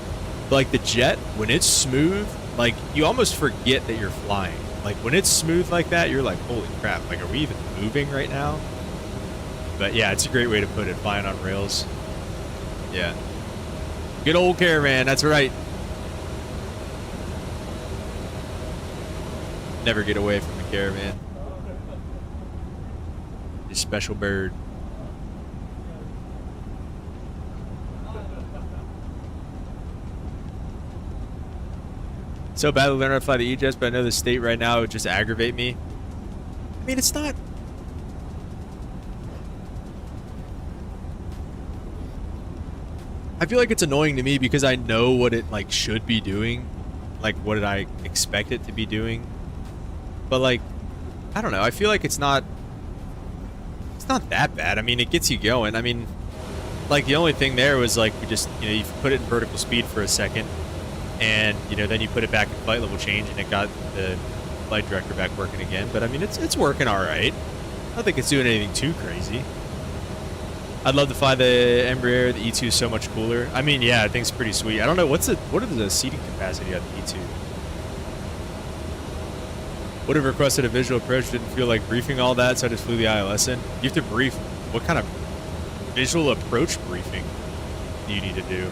But, like, the jet, when it's smooth, like, you almost forget that you're flying. Like, when it's smooth like that, you're like, holy crap, like, are we even moving right now? But, yeah, it's a great way to put it, flying on rails. Yeah. Good old Caravan, that's right. Never get away from the Caravan. This special bird. So badly learn how to fly the EJETs, but I know the state right now would just aggravate me. I mean, it's not. I feel like it's annoying to me because I know what it like should be doing, like what did I expect it to be doing, but like I don't know. I feel like it's not that bad. I mean, it gets you going. I mean, like the only thing there was like you put it in vertical speed for a second. And, then you put it back in flight level change, and it got the flight director back working again. But, I mean, it's working all right. I don't think it's doing anything too crazy. I'd love to fly the Embraer. The E2 is so much cooler. I mean, yeah, I think it's pretty sweet. I don't know, what are the seating capacity on the E2? Would have requested a visual approach. Didn't feel like briefing all that, so I just flew the ILS in. You have to brief. What kind of visual approach briefing do you need to do?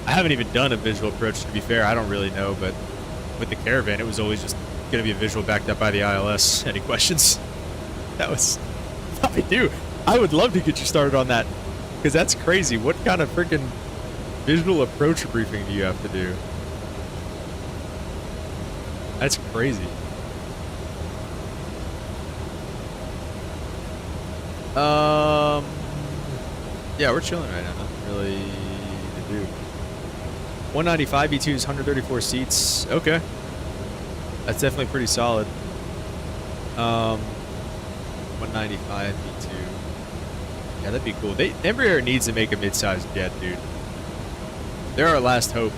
I haven't even done a visual approach, to be fair. I don't really know, but with the Caravan, it was always just going to be a visual backed up by the ILS. Any questions? I do. I would love to get you started on that, because that's crazy. What kind of freaking visual approach briefing do you have to do? That's crazy. Yeah, we're chilling right now. Nothing really to do. 195 B2's 134 seats. Okay. That's definitely pretty solid. 195 B2. Yeah, that'd be cool. Embraer needs to make a mid-sized jet, dude. They're our last hope.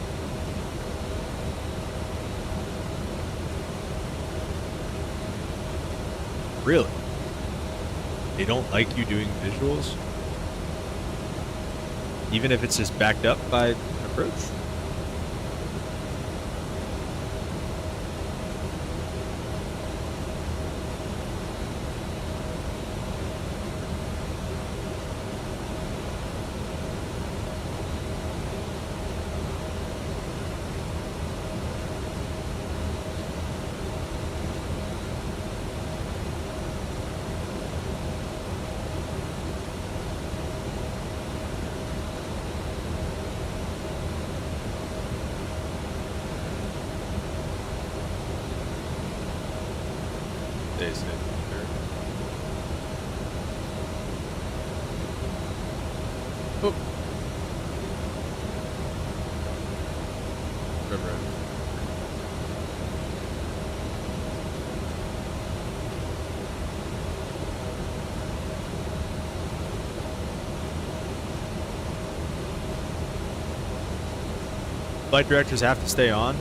Really? They don't like you doing visuals? Even if it's just backed up by an approach? Flight directors have to stay on.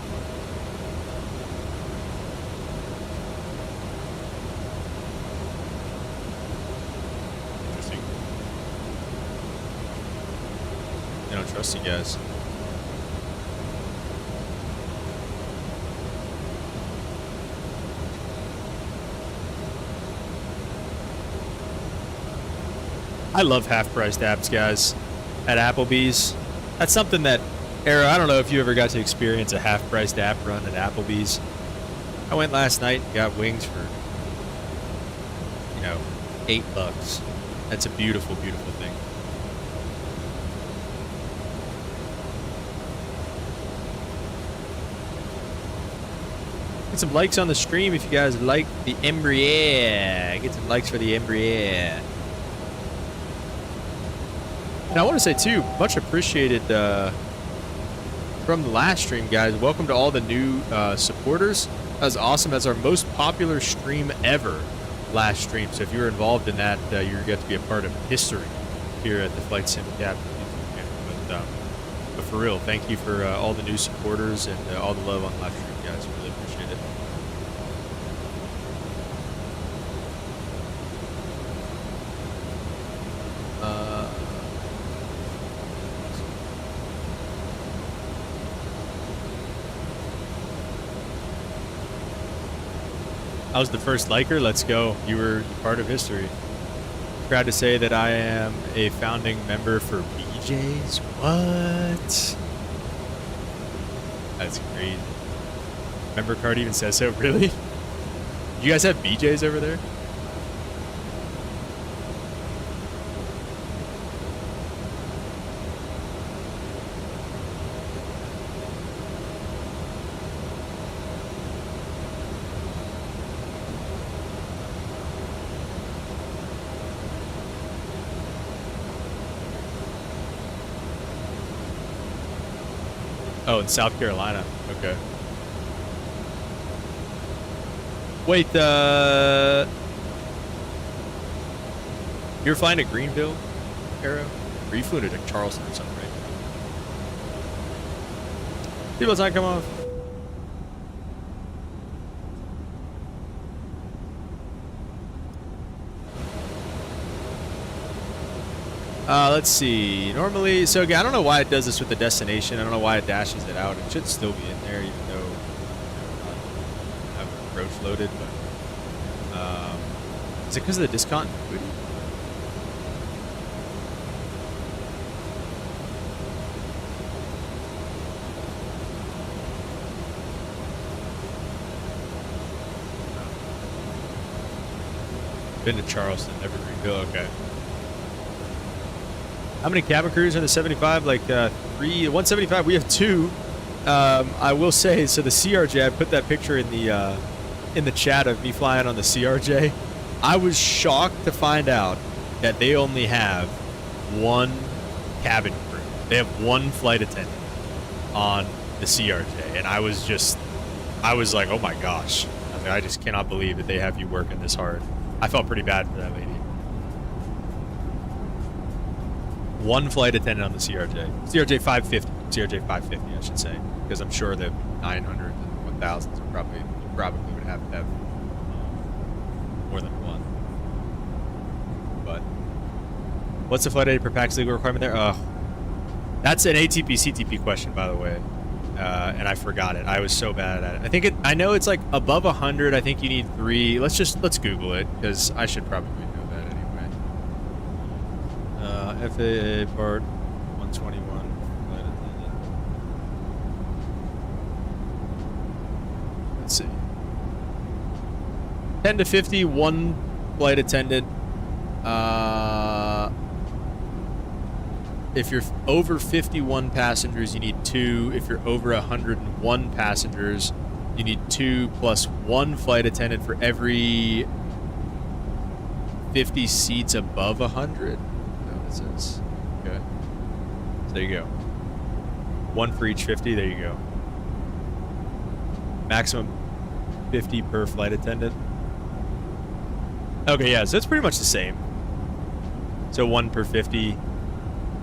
Interesting. They don't trust you guys. I love half-priced apps, guys, at Applebee's. That's something that, Arrow, I don't know if you ever got to experience a half-priced app run at Applebee's. I went last night and got wings for, you know, $8. That's a beautiful, beautiful thing. Get some likes on the stream if you guys like the Embraer. Get some likes for the Embraer. And I want to say, too, much appreciated from the last stream, guys. Welcome to all the new supporters. That was awesome. That's our most popular stream ever last stream. So if you were involved in that, you get to be a part of history here at the Flight Sim KIAD. But for real, thank you for all the new supporters and all the love on the live stream, guys. Really appreciate it. I was the first liker. Let's go. You were part of history. Proud to say that I am a founding member for BJ's. What? That's crazy. Member card even says so. Really? You guys have BJ's over there? Oh, in South Carolina. Okay. Wait, you're flying to Greenville, Arrow? Or you flew to Charleston or something, right? Seatbelts not come off. Let's see. Normally, so again, I don't know why it does this with the destination. I don't know why it dashes it out. It should still be in there, even though I have approach loaded. But is it because of the discontinuity? Been to Charleston, never Greenville. Okay. How many cabin crews are in the 75? Like 175. We have 2. I will say, so the CRJ. I put that picture in the chat of me flying on the CRJ. I was shocked to find out that they only have 1 cabin crew. They have 1 flight attendant on the CRJ, and I was like, oh my gosh. I just cannot believe that they have you working this hard. I felt pretty bad for that lady. 1 flight attendant on the CRJ. CRJ 550. CRJ 550, I should say. Because I'm sure the 900s and 1000s are probably would have to have more than 1. But what's the flight rate per pax legal requirement there? That's an ATP CTP question, by the way. And I forgot it. I was so bad at it. I know it's like above 100. I think you need 3. Let's Google it, because I should probably know that anyway. FAA part 121. Flight attendant. Let's see. 10 to 50, 1 flight attendant. If you're over 51 passengers, you need 2. If you're over 101 passengers, you need 2 plus 1 flight attendant for every 50 seats above 100. No, this is okay. So there you go. 1 for each 50. There you go. Maximum 50 per flight attendant. Okay, yeah, so it's pretty much the same. So 1 per 50.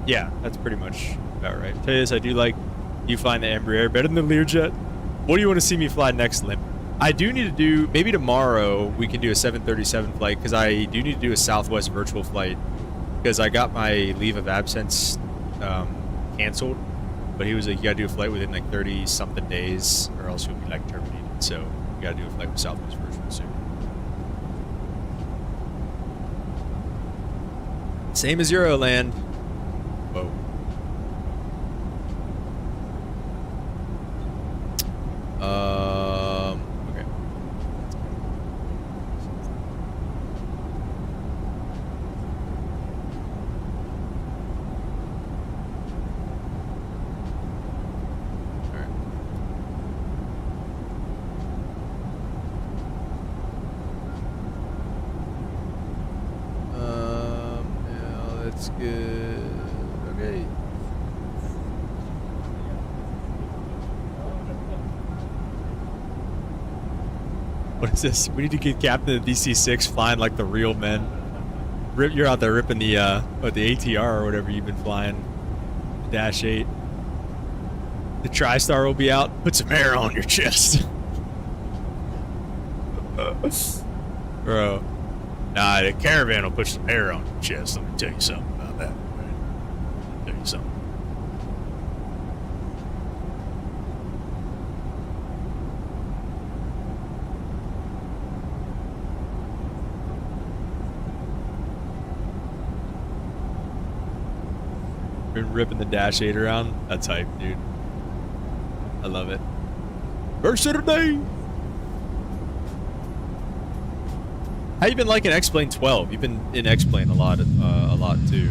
Yeah, that's pretty much about right. Tell you this, I do like You find the Embraer better than the Learjet? What do you want to see me fly next, Limp? I do need to do, maybe tomorrow we can do a 737 flight, because I do need to do a Southwest virtual flight, because I got my leave of absence canceled, but he was like, you gotta do a flight within like 30 something days or else you'll be like terminated. So you gotta do a flight with Southwest virtual soon. Same as Euroland. Whoa. Okay. Yeah, that's good. Okay. What is this? We need to get Captain of DC-6 flying like the real men. You're out there ripping the ATR or whatever you've been flying. The Dash 8. The TriStar will be out. Put some air on your chest. Bro. Nah, the Caravan will put some air on your chest. Let me tell you something about that. Let me tell you something. Been ripping the Dash 8 around. That's hype, dude. I love it. First of the day. How you been liking X-Plane 12? You've been in X-Plane a lot too.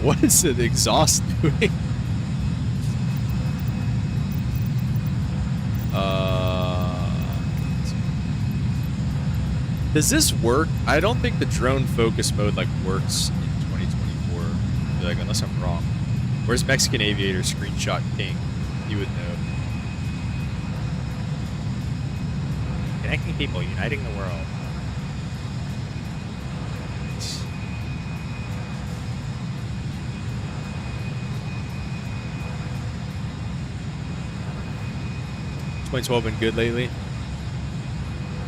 What is the exhaust doing? Does this work? I don't think the drone focus mode like works in 2024. Like, unless I'm wrong. Where's Mexican Aviator Screenshot King? You would know. Connecting people, uniting the world. Has 2012 been good lately?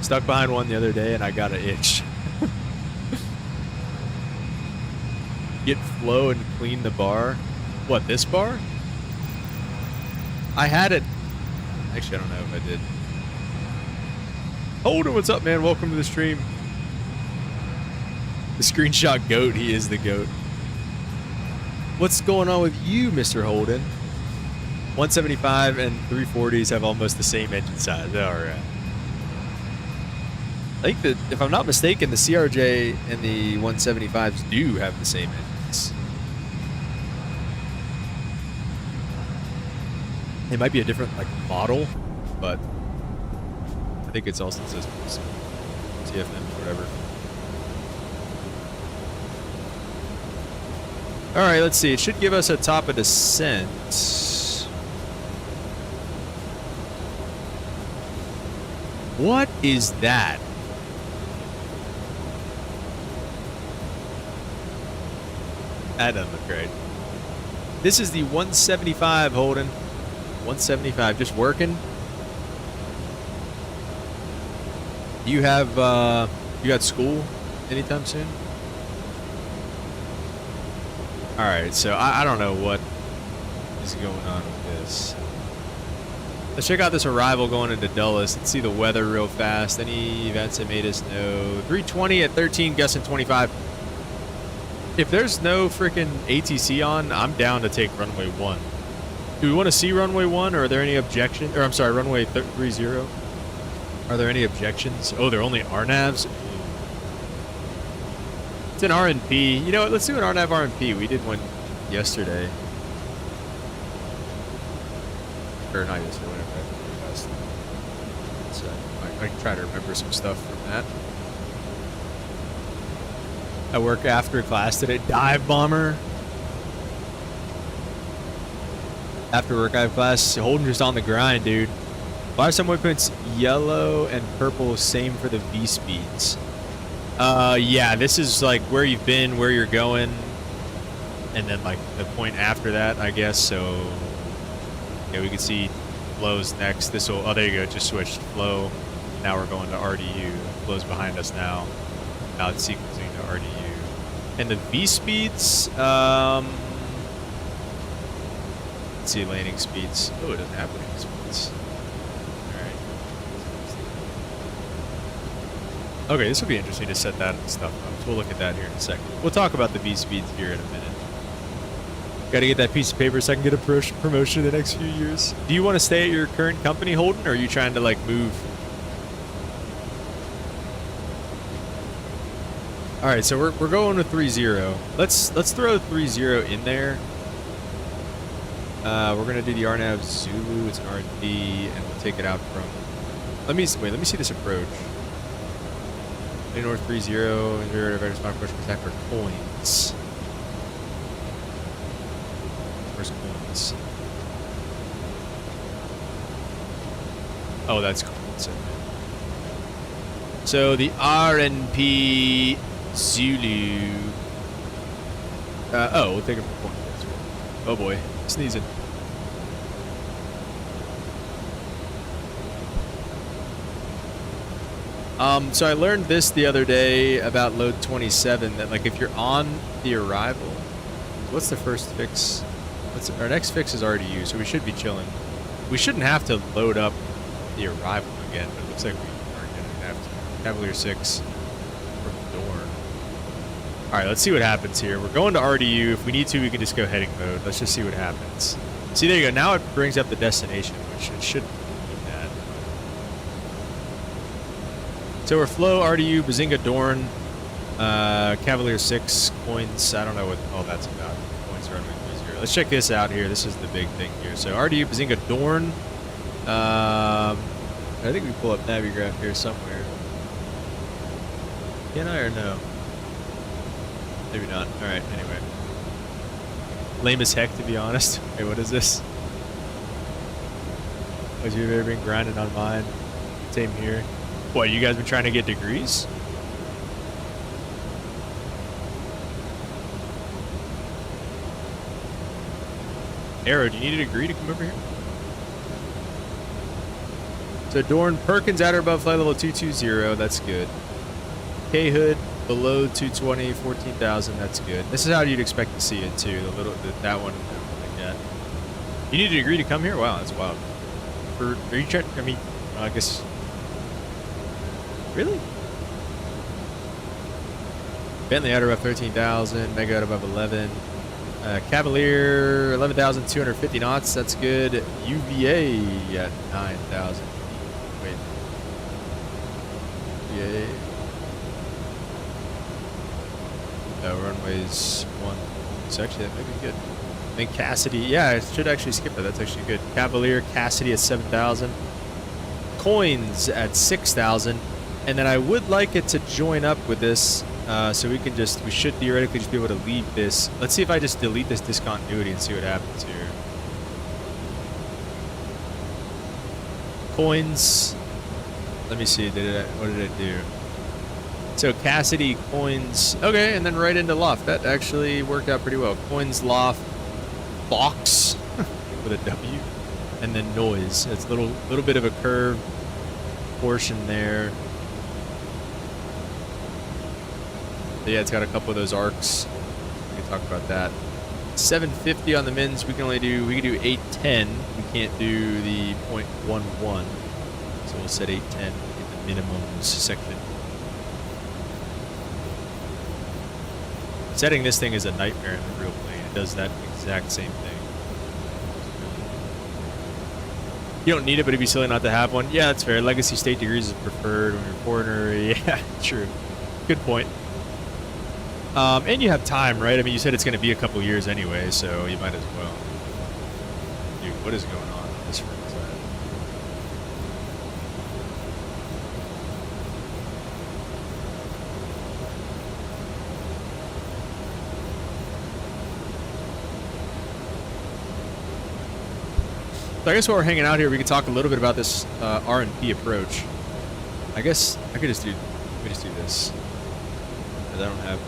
Stuck behind one the other day and I got an itch. Get flow and clean the bar. What, this bar? I had it. Actually, I don't know if I did. Holden, what's up, man? Welcome to the stream. The screenshot goat. He is the goat. What's going on with you, Mr. Holden? 175 and 340s have almost the same engine size. All right. I think that, if I'm not mistaken, the CRJ and the 175s do have the same engines. It might be a different like model, but I think it's also systems, TFM, whatever. All right, let's see. It should give us a top of descent. What is that? That doesn't look great. This is the 175, Holden. 175, just working. You have, you got school anytime soon? Alright, so I don't know what is going on with this. Let's check out this arrival going into Dulles. Let's see the weather real fast. Any events that made us know? 320 at 13, gusting 25. If there's no freaking ATC on, I'm down to take runway 1. Do we want to see runway 1, or are there any objections? Or I'm sorry, runway 30. Are there any objections? Oh, they're only RNAVs? It's an RNP. You know what? Let's do an RNAV RNP. We did one yesterday. Or not yesterday, whatever. So I can try to remember some stuff from that. I work after class today. Dive bomber. After work I have class. Holden just on the grind, dude. Why are some waypoints yellow and purple? Same for the V speeds. Yeah, this is like where you've been, where you're going. and then like the point after that, I guess. So yeah, we can see flows next. This will, oh, there you go, just switched flow. Now we're going to RDU. Flow's behind us now. Now it's sequencing to RDU. And the V speeds, let's see, landing speeds. Oh, it doesn't have landing speeds. Alright. Okay, this will be interesting to set that stuff up. So we'll look at that here in a second. We'll talk about the V speeds here in a minute. Gotta get that piece of paper so I can get a promotion in the next few years. Do you want to stay at your current company, Holden, or are you trying to like move? All right, so we're going with 3-0. Let's throw 3-0 in there. We're gonna do the RNAV Zulu. It's an R&D, and we'll take it out from. Let me see this approach. North 3-0. 0 to better spot approach attack for coins. Where's coins? Oh, that's coins. So the RNP Zulu. Oh, we'll take it for coins. Oh boy, sneezing. So I learned this the other day about load 27, that like if you're on the arrival, what's the first fix? Our next fix is RDU, so we should be chilling. We shouldn't have to load up the arrival again, but it looks like we are going to have to. Cavalier 6 from Dorn. Alright, let's see what happens here. We're going to RDU. If we need to, we can just go heading mode. Let's just see what happens. See, there you go. Now it brings up the destination, which it shouldn't do that. So we're Flow, RDU, Bazinga, Dorn, Cavalier 6, coins. I don't know what all that's about. Coins runway 30. Let's check this out here. This is the big thing here. So RDU, Bazinga, Dorn. I think we pull up Navigraph here somewhere. Can I or no? Maybe not. Alright, anyway. Lame as heck, to be honest. Hey, what is this? Have you ever been grinding on mine? Same here. What, you guys been trying to get degrees? Arrow, do you need a degree to come over here? So Dorn, Perkins at or above flight level 220, that's good. K-Hood below 220, 14,000, that's good. This is how you'd expect to see it too. That one, like that. You need a degree to come here? Wow, that's wild. Are you trying? I mean, I guess. Really? Bentley at or above 13,000, Mega at above 11. Cavalier 11,250 knots, that's good. UVA at 9,000. Wait. UVA. Runways 1. So actually, that might be good. I think Cassidy, yeah, I should actually skip that. That's actually good. Cavalier, Cassidy at 7,000. Coins at 6,000. And then I would like it to join up with this, so we should theoretically just be able to leave this. Let's see if I just delete this discontinuity and see what happens here. Coins. Let me see. What did it do? So Cassidy, coins. Okay, and then right into loft. That actually worked out pretty well. Coins, loft, box with a W, and then noise. It's a little bit of a curved portion there. So yeah, it's got a couple of those arcs. We can talk about that. 750 on the mins. We can do 810. We can't do the 0.11. So we'll set 810 in the minimums section. Setting this thing is a nightmare in the real plane. It does that exact same thing. You don't need it, but it'd be silly not to have one. Yeah, that's fair. Legacy state degrees is preferred when you're a foreigner. Yeah, true. Good point. And you have time, right? I mean, you said it's going to be a couple years anyway, so you might as well. Dude, what is going on this front side? So I guess while we're hanging out here, we could talk a little bit about this R&P approach. I guess I could just do this, because I don't have.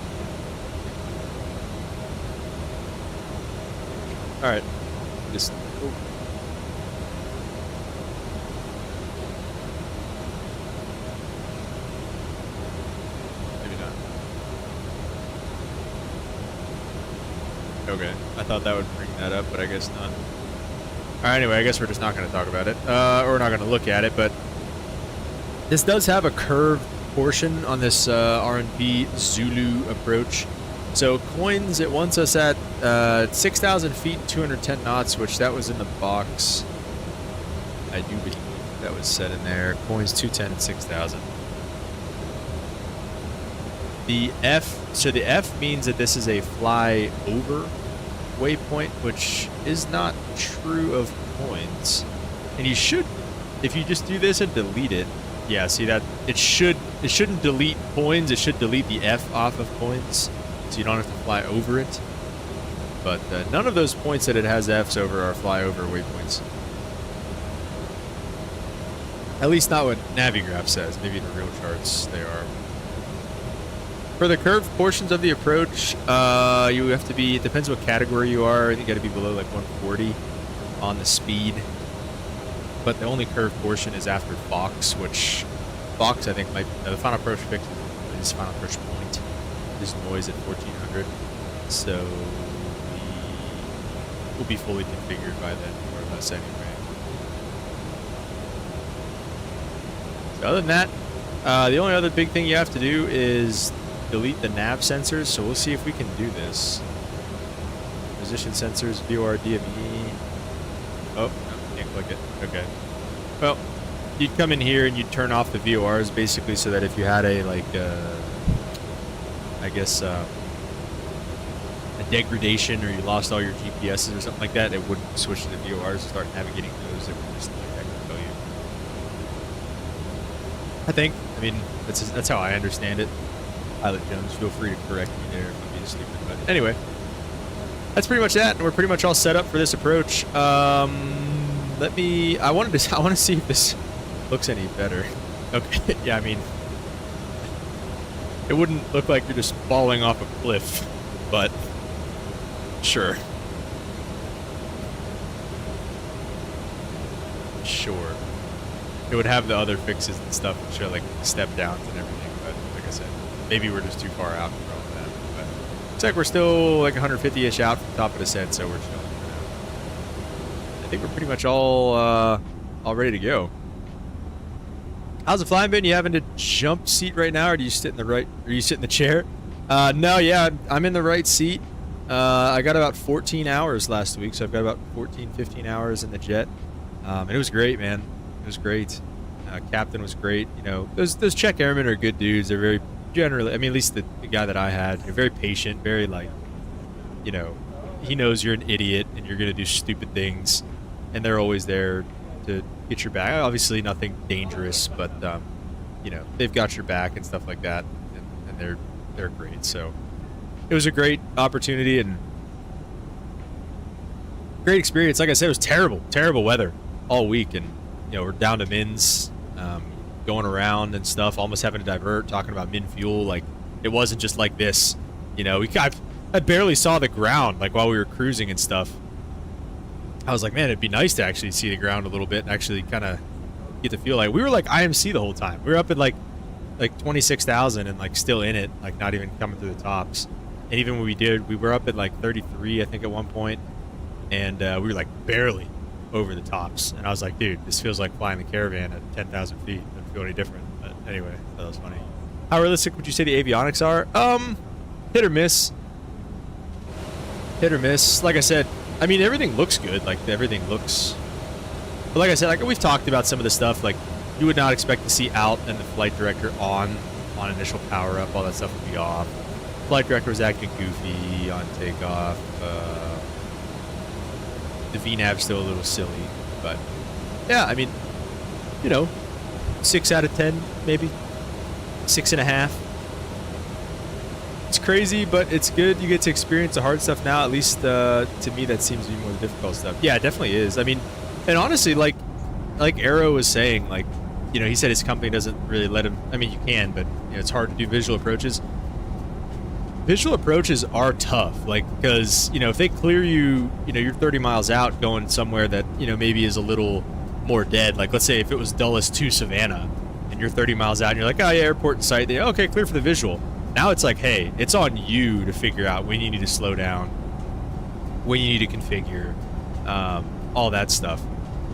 All right. Just. Maybe not. Okay. I thought that would bring that up, but I guess not. All right. Anyway, I guess we're just not going to talk about it, or we're not going to look at it. But this does have a curved portion on this R&B Zulu approach. So coins, it wants us at 6,000 feet, 210 knots, which that was in the box. I do believe that was set in there. Coins 210 and 6,000. The F means that this is a fly over waypoint, which is not true of coins. And you should, if you just do this and delete it, yeah, see that it shouldn't delete coins, it should delete the F off of coins. So you don't have to fly over it. But none of those points that it has Fs over are fly over waypoints. At least not what Navigraph says. Maybe in the real charts they are. For the curved portions of the approach, you have to be, it depends what category you are. You got to be below like 140 on the speed. But the only curved portion is after Fox, which Fox I think might, the final approach fix is final approach point. There's noise at 1400, so we'll be fully configured by then, more or less anyway. So other than that, the only other big thing you have to do is delete the nav sensors, so we'll see if we can do this. Position sensors, VOR, DME. Oh, no, can't click it. Okay. Well, you'd come in here and you'd turn off the VORs basically so that if you had a, like, I guess, a degradation or you lost all your GPSs or something like that, it wouldn't switch to the VORs and start navigating those. It would just like tell you. I think. I mean, that's how I understand it. Pilot Jones, feel free to correct me there if I'm being stupid. But anyway, that's pretty much that, and we're pretty much all set up for this approach. I want to see if this looks any better. Okay, yeah, I mean, it wouldn't look like you're just falling off a cliff, but sure. Sure. It would have the other fixes and stuff that show like step downs and everything, but like I said, maybe we're just too far out for all of that. But looks like we're still like 150-ish out from the top of the set, so we're chilling for now. I think we're pretty much all ready to go. How's the flying been? You having to jump seat right now, or do you sit in the right? Or you sit in the chair? No, yeah, I'm in the right seat. I got about 14 hours last week, so I've got about 14, 15 hours in the jet, and it was great, man. It was great. Captain was great. You know, those Czech airmen are good dudes. They're very generally, I mean, at least the guy that I had, they're very patient, very like, you know, he knows you're an idiot and you're gonna do stupid things, and they're always there to get your back. Obviously nothing dangerous, but you know, they've got your back and stuff like that, and they're great. So it was a great opportunity and great experience. Like I said, it was terrible weather all week, and you know, we're down to mins, going around and stuff, almost having to divert, talking about min fuel. Like, it wasn't just like this, you know. I barely saw the ground, like, while we were cruising and stuff. I was like, man, it'd be nice to actually see the ground a little bit and actually kind of get the feel. Like, we were like IMC the whole time. We were up at like 26,000 and like still in it, like not even coming through the tops. And even when we were up at like 33, I think, at one point, and we were like barely over the tops, and I was like, dude, this feels like flying the Caravan at 10,000 feet. Doesn't feel any different. But anyway, that was funny. How realistic would you say the avionics are? Hit or miss. Hit or miss. Like I said, I mean, everything looks good. Like, everything looks, but like I said, like we've talked about some of the stuff, like you would not expect to see out and the flight director on initial power up. All that stuff would be off. Flight director was acting goofy on takeoff. The VNAV's still a little silly, but yeah, I mean, you know, 6 out of 10, maybe 6.5. It's crazy, but it's good. You get to experience the hard stuff now. At least to me, that seems to be more the difficult stuff. Yeah, it definitely is. I mean, and honestly, like Arrow was saying, like, you know, he said his company doesn't really let him. I mean, you can, but you know, it's hard to do visual approaches. visual approaches are tough, like, because, you know, if they clear you, you know, you're 30 miles out going somewhere that, you know, maybe is a little more dead. Like, let's say if it was Dulles to Savannah and you're 30 miles out and you're like, oh yeah, airport in sight. They, okay, clear for the visual. Now it's like, hey, it's on you to figure out when you need to slow down, when you need to configure, all that stuff.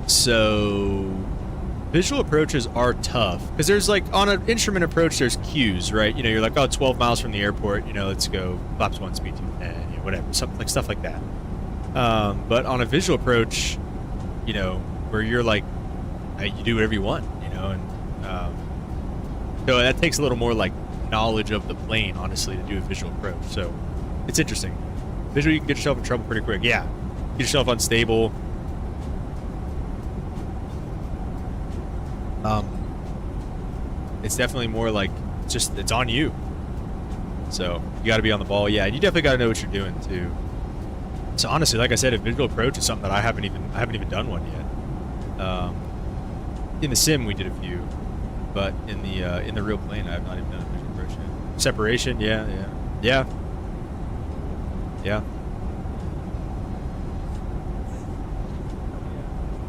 So visual approaches are tough because there's like on an instrument approach, there's cues, right? You know, you're like, oh, 12 miles from the airport, you know, let's go flaps 1, speed 210, you know, whatever, something like stuff like that. But on a visual approach, you know, where you're like, hey, you do whatever you want, you know, and so that takes a little more like knowledge of the plane, honestly, to do a visual approach. So it's interesting. Visual, you can get yourself in trouble pretty quick. Yeah, get yourself unstable. It's definitely more like it's on you. So you got to be on the ball. Yeah, and you definitely got to know what you're doing too. So honestly, like I said, a visual approach is something that I haven't even done one yet. In the sim, we did a few, but in the real plane, I have not even done a visual approach yet. Separation, yeah.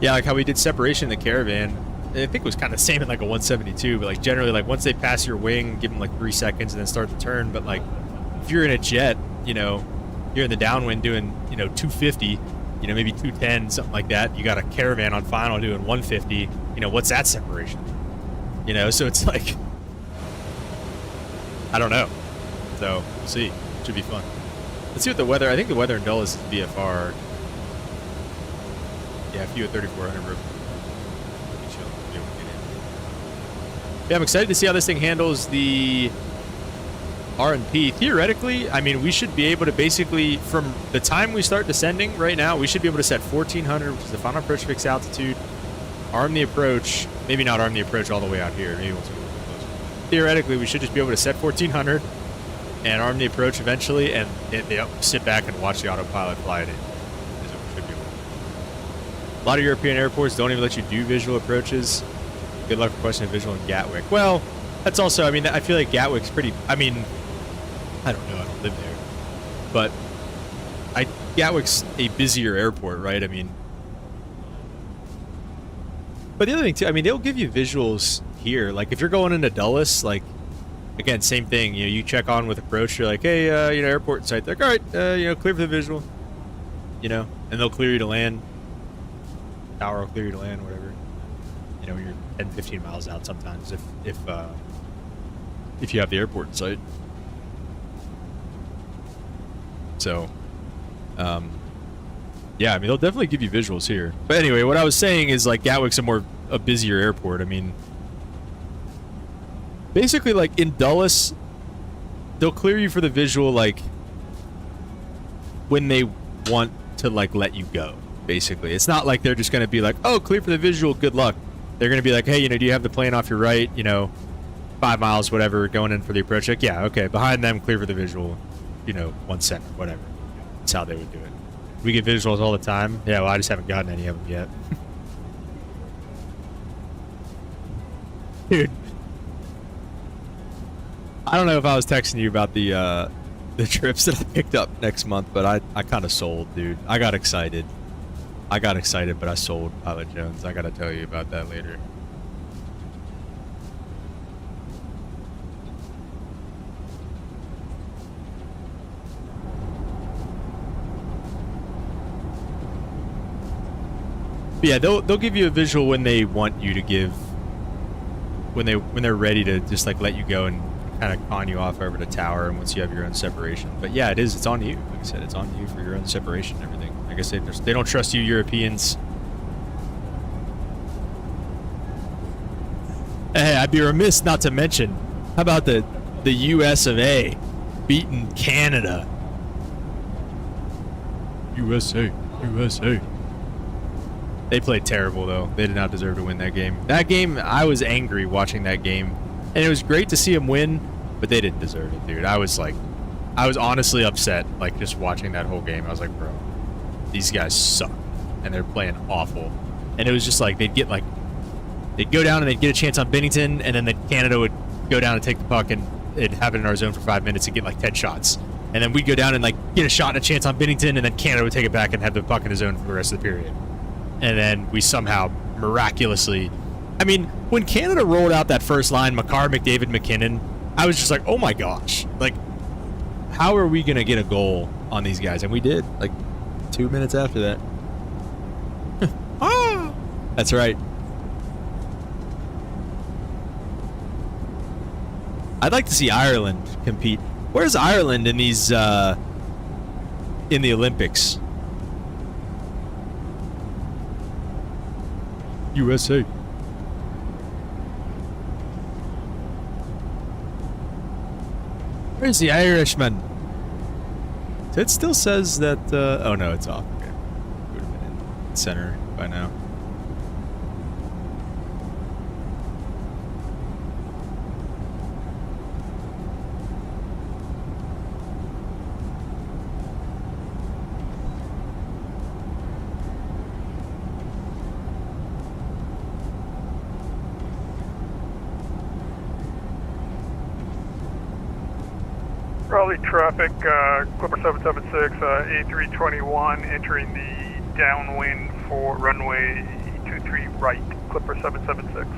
Yeah, like how we did separation in the Caravan. I think it was kind of the same in like a 172, but like generally, like once they pass your wing, give them like 3 seconds and then start the turn. But like if you're in a jet, you know, you're in the downwind doing, you know, 250, you know, maybe 210, something like that. You got a Caravan on final doing 150. You know, what's that separation? You know, so it's like, I don't know. So we'll see. Should be fun. Let's see what the weather. I think the weather in Dulles is VFR. Yeah, a few at 3,400 room. Yeah, I'm excited to see how this thing handles the R&P. Theoretically, I mean, we should be able to basically, from the time we start descending right now, we should be able to set 1,400, which is the final approach fixed altitude, arm the approach, maybe not arm the approach all the way out here, maybe once we get closer. Theoretically, we should just be able to set 1,400 and arm the approach eventually, and sit back and watch the autopilot fly it in. Is what we should be able to do. A lot of European airports don't even let you do visual approaches. Good luck requesting a visual in Gatwick. Well, that's also, I mean, I feel like Gatwick's pretty, I mean, I don't know, I don't live there. But Gatwick's a busier airport, right? I mean, but the other thing too, I mean, they'll give you visuals here. Like if you're going into Dulles, like, again, same thing, you know, you check on with approach, you're like, hey, you know, airport in sight. They're like, all right, you know, clear for the visual, you know, and they'll clear you to land. Tower will clear you to land, whatever. You know, you're 10, 15 miles out sometimes if you have the airport in sight. So, yeah, I mean, they'll definitely give you visuals here. But anyway, what I was saying is, like, Gatwick's a busier airport. I mean, basically, like, in Dulles, they'll clear you for the visual, like, when they want to, like, let you go, basically. It's not like they're just going to be like, oh, clear for the visual, good luck. They're going to be like, hey, you know, do you have the plane off your right, you know, 5 miles, whatever, going in for the approach? Like, yeah, okay, behind them, clear for the visual, you know, 1 second, whatever. That's how they would do it. We get visuals all the time. Yeah, well, I just haven't gotten any of them yet. Dude. I don't know if I was texting you about the trips that I picked up next month, but I kind of sold, dude. I got excited, but I sold Pilot Jones. I got to tell you about that later. But yeah, they'll give you a visual when they want you to give, when they're ready to just like let you go and kind of con you off over the tower, and once you have your own separation. But yeah, it's on you. Like I said, it's on you for your own separation and everything. Like I said, they don't trust you Europeans. Hey, I'd be remiss not to mention, how about the US of A beating Canada? USA. They played terrible, though. They did not deserve to win that game. That game, I was angry watching that game. And it was great to see them win, but they didn't deserve it, dude. I was honestly upset, like, just watching that whole game. I was like, bro, these guys suck. And they're playing awful. And it was just like, they'd go down and they'd get a chance on Bennington, and then Canada would go down and take the puck, and it'd have it in our zone for 5 minutes and get like 10 shots. And then we'd go down and like get a shot and a chance on Bennington, and then Canada would take it back and have the puck in his zone for the rest of the period. And then we somehow miraculously, I mean, when Canada rolled out that first line, Makar, McDavid, McKinnon, I was just like, oh my gosh, like, how are we gonna get a goal on these guys? And we did, like 2 minutes after that. Ah, that's right. I'd like to see Ireland compete. Where's Ireland in these, in the Olympics? USA. Where's the Irishman? It still says that, oh no, it's off. Okay. Would have been in center by now. Raleigh traffic, Clipper 776, A321 entering the downwind for runway 23 right, Clipper 776.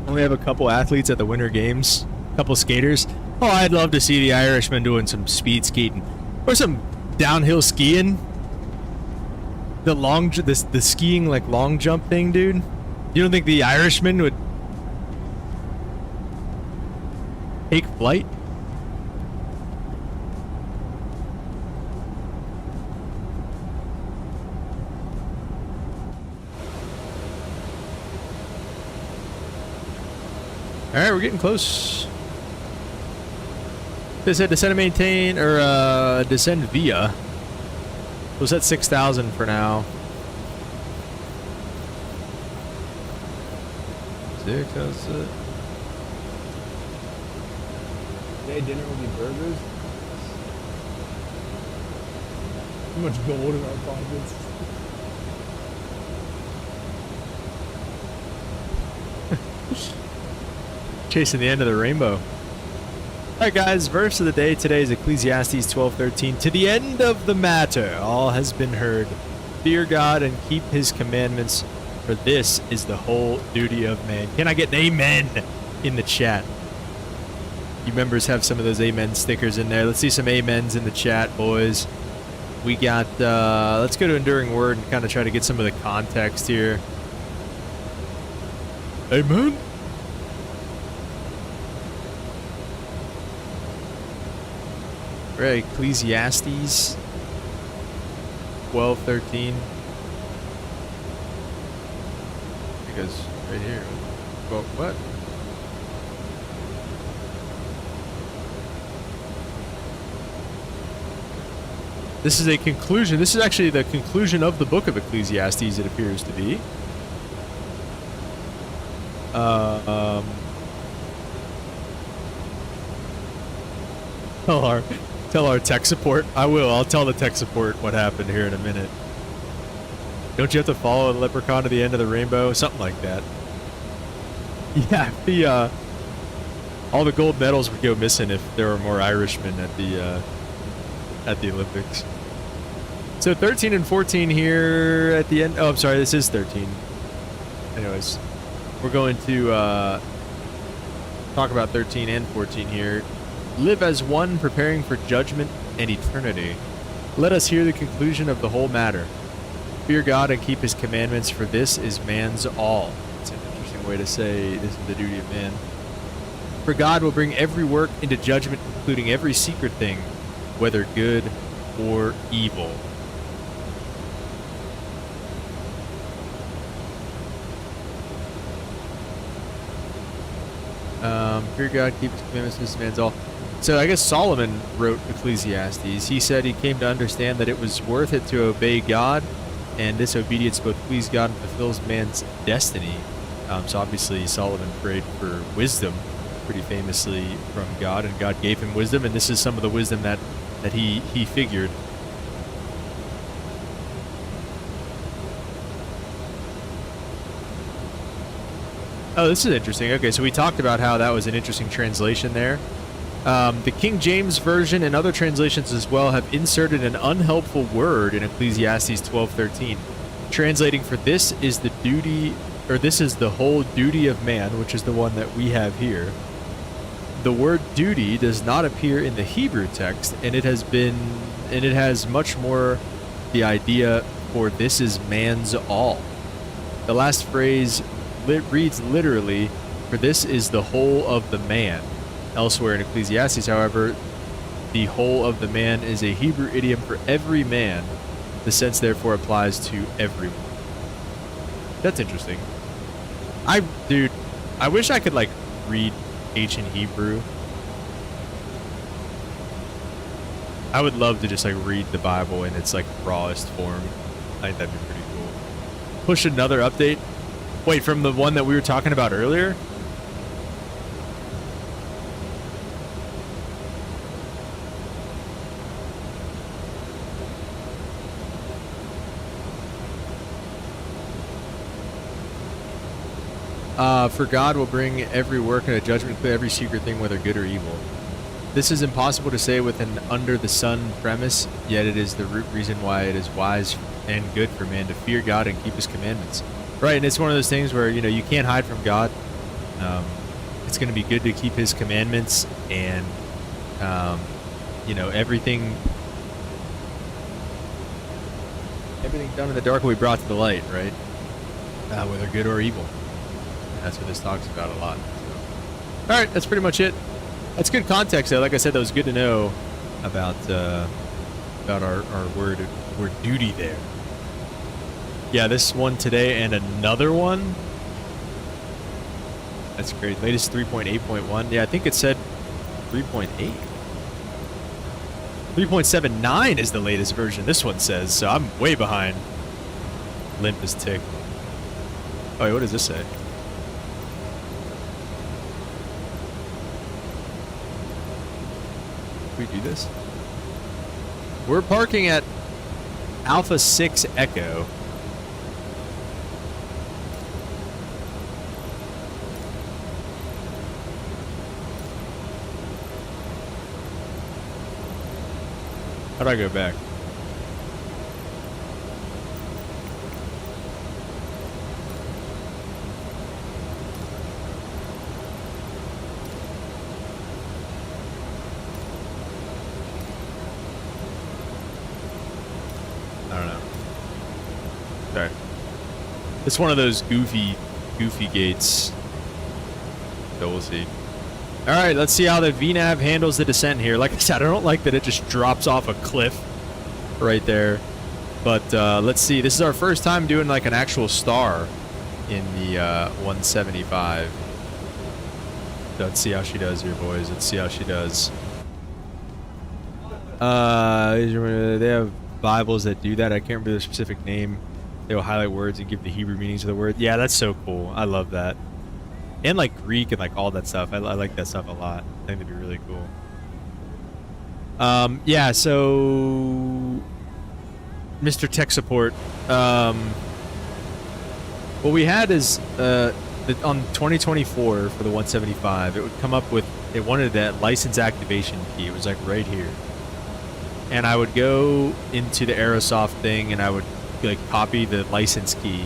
We have a couple athletes at the Winter Games, a couple skaters. Oh, I'd love to see the Irishman doing some speed skating or some downhill skiing. The skiing like long jump thing, dude. You don't think the Irishman would take flight? Alright, we're getting close. They said descend and maintain, or descend via. We'll set 6,000 for now. 6, that's it. Today dinner will be burgers. Too much gold in our pockets. Chasing the end of the rainbow. Alright guys, verse of the day today is Ecclesiastes 12:13. To the end of the matter, all has been heard. Fear God and keep his commandments, for this is the whole duty of man. Can I get an amen in the chat? You members have some of those amen stickers in there. Let's see some amens in the chat, boys. We got, let's go to Enduring Word and kind of try to get some of the context here. Amen. Right, Ecclesiastes 12:13. Because right here. Well, what? This is a conclusion. This is actually the conclusion of the book of Ecclesiastes, it appears to be. Tell our tech support. I will. I'll tell the tech support what happened here in a minute. Don't you have to follow the leprechaun to the end of the rainbow? Something like that. Yeah, all the gold medals would go missing if there were more Irishmen at the Olympics. So 13 and 14 here at the end. Oh, I'm sorry. This is 13. Anyways, we're going to talk about 13 and 14 here. Live as one, preparing for judgment and eternity. Let us hear the conclusion of the whole matter. Fear God and keep his commandments, for this is man's all. It's an interesting way to say this is the duty of man. For God will bring every work into judgment, including every secret thing, whether good or evil. Fear God, keep his commandments, this man's all. So I guess Solomon wrote Ecclesiastes. He said he came to understand that it was worth it to obey God, and this obedience both pleases God and fulfills man's destiny. So obviously Solomon prayed for wisdom, pretty famously from God, and God gave him wisdom, and this is some of the wisdom that he figured. Oh, this is interesting. Okay, so we talked about how that was an interesting translation there. The King James Version and other translations as well have inserted an unhelpful word in Ecclesiastes 12:13, translating for this is the duty, or this is the whole duty of man, which is the one that we have here. The word duty does not appear in the Hebrew text, and it has much more the idea for this is man's all. The last phrase reads literally, for this is the whole of the man. Elsewhere in Ecclesiastes, however, the whole of the man is a Hebrew idiom for every man. The sense therefore applies to everyone. That's interesting. Dude, I wish I could like read ancient Hebrew. I would love to just like read the Bible in its like rawest form. I think that'd be pretty cool. Push another update. Wait, from the one that we were talking about earlier? For God will bring every work and a judgment to every secret thing, whether good or evil. This is impossible to say with an under-the-sun premise, yet it is the root reason why it is wise and good for man to fear God and keep his commandments. Right, and it's one of those things where, you know, you can't hide from God. It's going to be good to keep his commandments, and, you know, everything done in the dark will be brought to the light, right? Whether good or evil. That's what this talks about a lot. So. All right, that's pretty much it. That's good context, though. Like I said, that was good to know about our word duty there. Yeah, this one today and another one. That's great. Latest 3.8.1. Yeah, I think it said 3.8. 3.79 is the latest version. This one says, so I'm way behind. Limp as tick. Oh, wait, what does this say? We do this? We're parking at Alpha 6 Echo. How do I go back? I don't know. Sorry. It's one of those goofy gates. So we'll see. All right, let's see how the VNAV handles the descent here. Like I said, I don't like that it just drops off a cliff right there. But let's see. This is our first time doing like an actual star in the 175. Let's see how she does here, boys. Let's see how she does. They have Bibles that do that. I can't remember the specific name. They will highlight words and give the Hebrew meanings of the word. Yeah, that's so cool. I love that. And like Greek and like all that stuff. I like that stuff a lot. I think that'd be really cool. Yeah, so Mr. Tech Support. What we had is on 2024 for the 175, it would come up with, it wanted that license activation key. It was like right here. And I would go into the Aerosoft thing and I would like copy the license key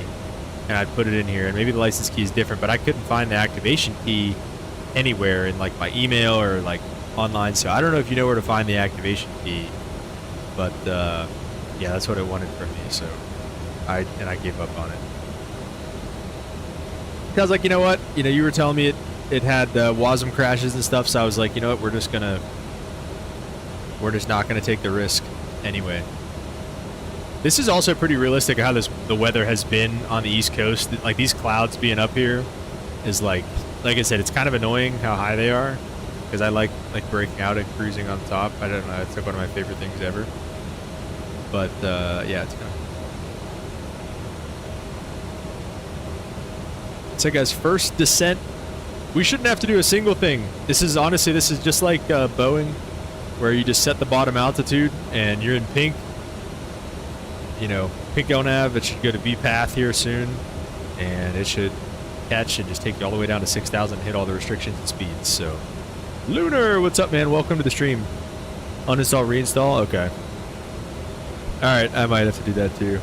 and I'd put it in here, and maybe the license key is different, but I couldn't find the activation key anywhere in like my email or like online. So I don't know if you know where to find the activation key, but yeah, that's what it wanted from me. So I gave up on it. I was like, you know what? You know, you were telling me it had WASM crashes and stuff, so I was like, you know what? We're just not gonna take the risk anyway. This is also pretty realistic how the weather has been on the East Coast. Like these clouds being up here is like like I said, it's kind of annoying how high they are, because I like breaking out and cruising on top. I don't know, it's like one of my favorite things ever. But yeah, it's kind of. So guys, first descent. We shouldn't have to do a single thing. This is honestly, this is just like Boeing, where you just set the bottom altitude and you're in pink. You know, pink LNAV. It should go to V path here soon, and it should catch and just take you all the way down to 6,000 and hit all the restrictions and speeds. So, Lunar, what's up, man? Welcome to the stream. Uninstall, reinstall. Okay. All right, I might have to do that too.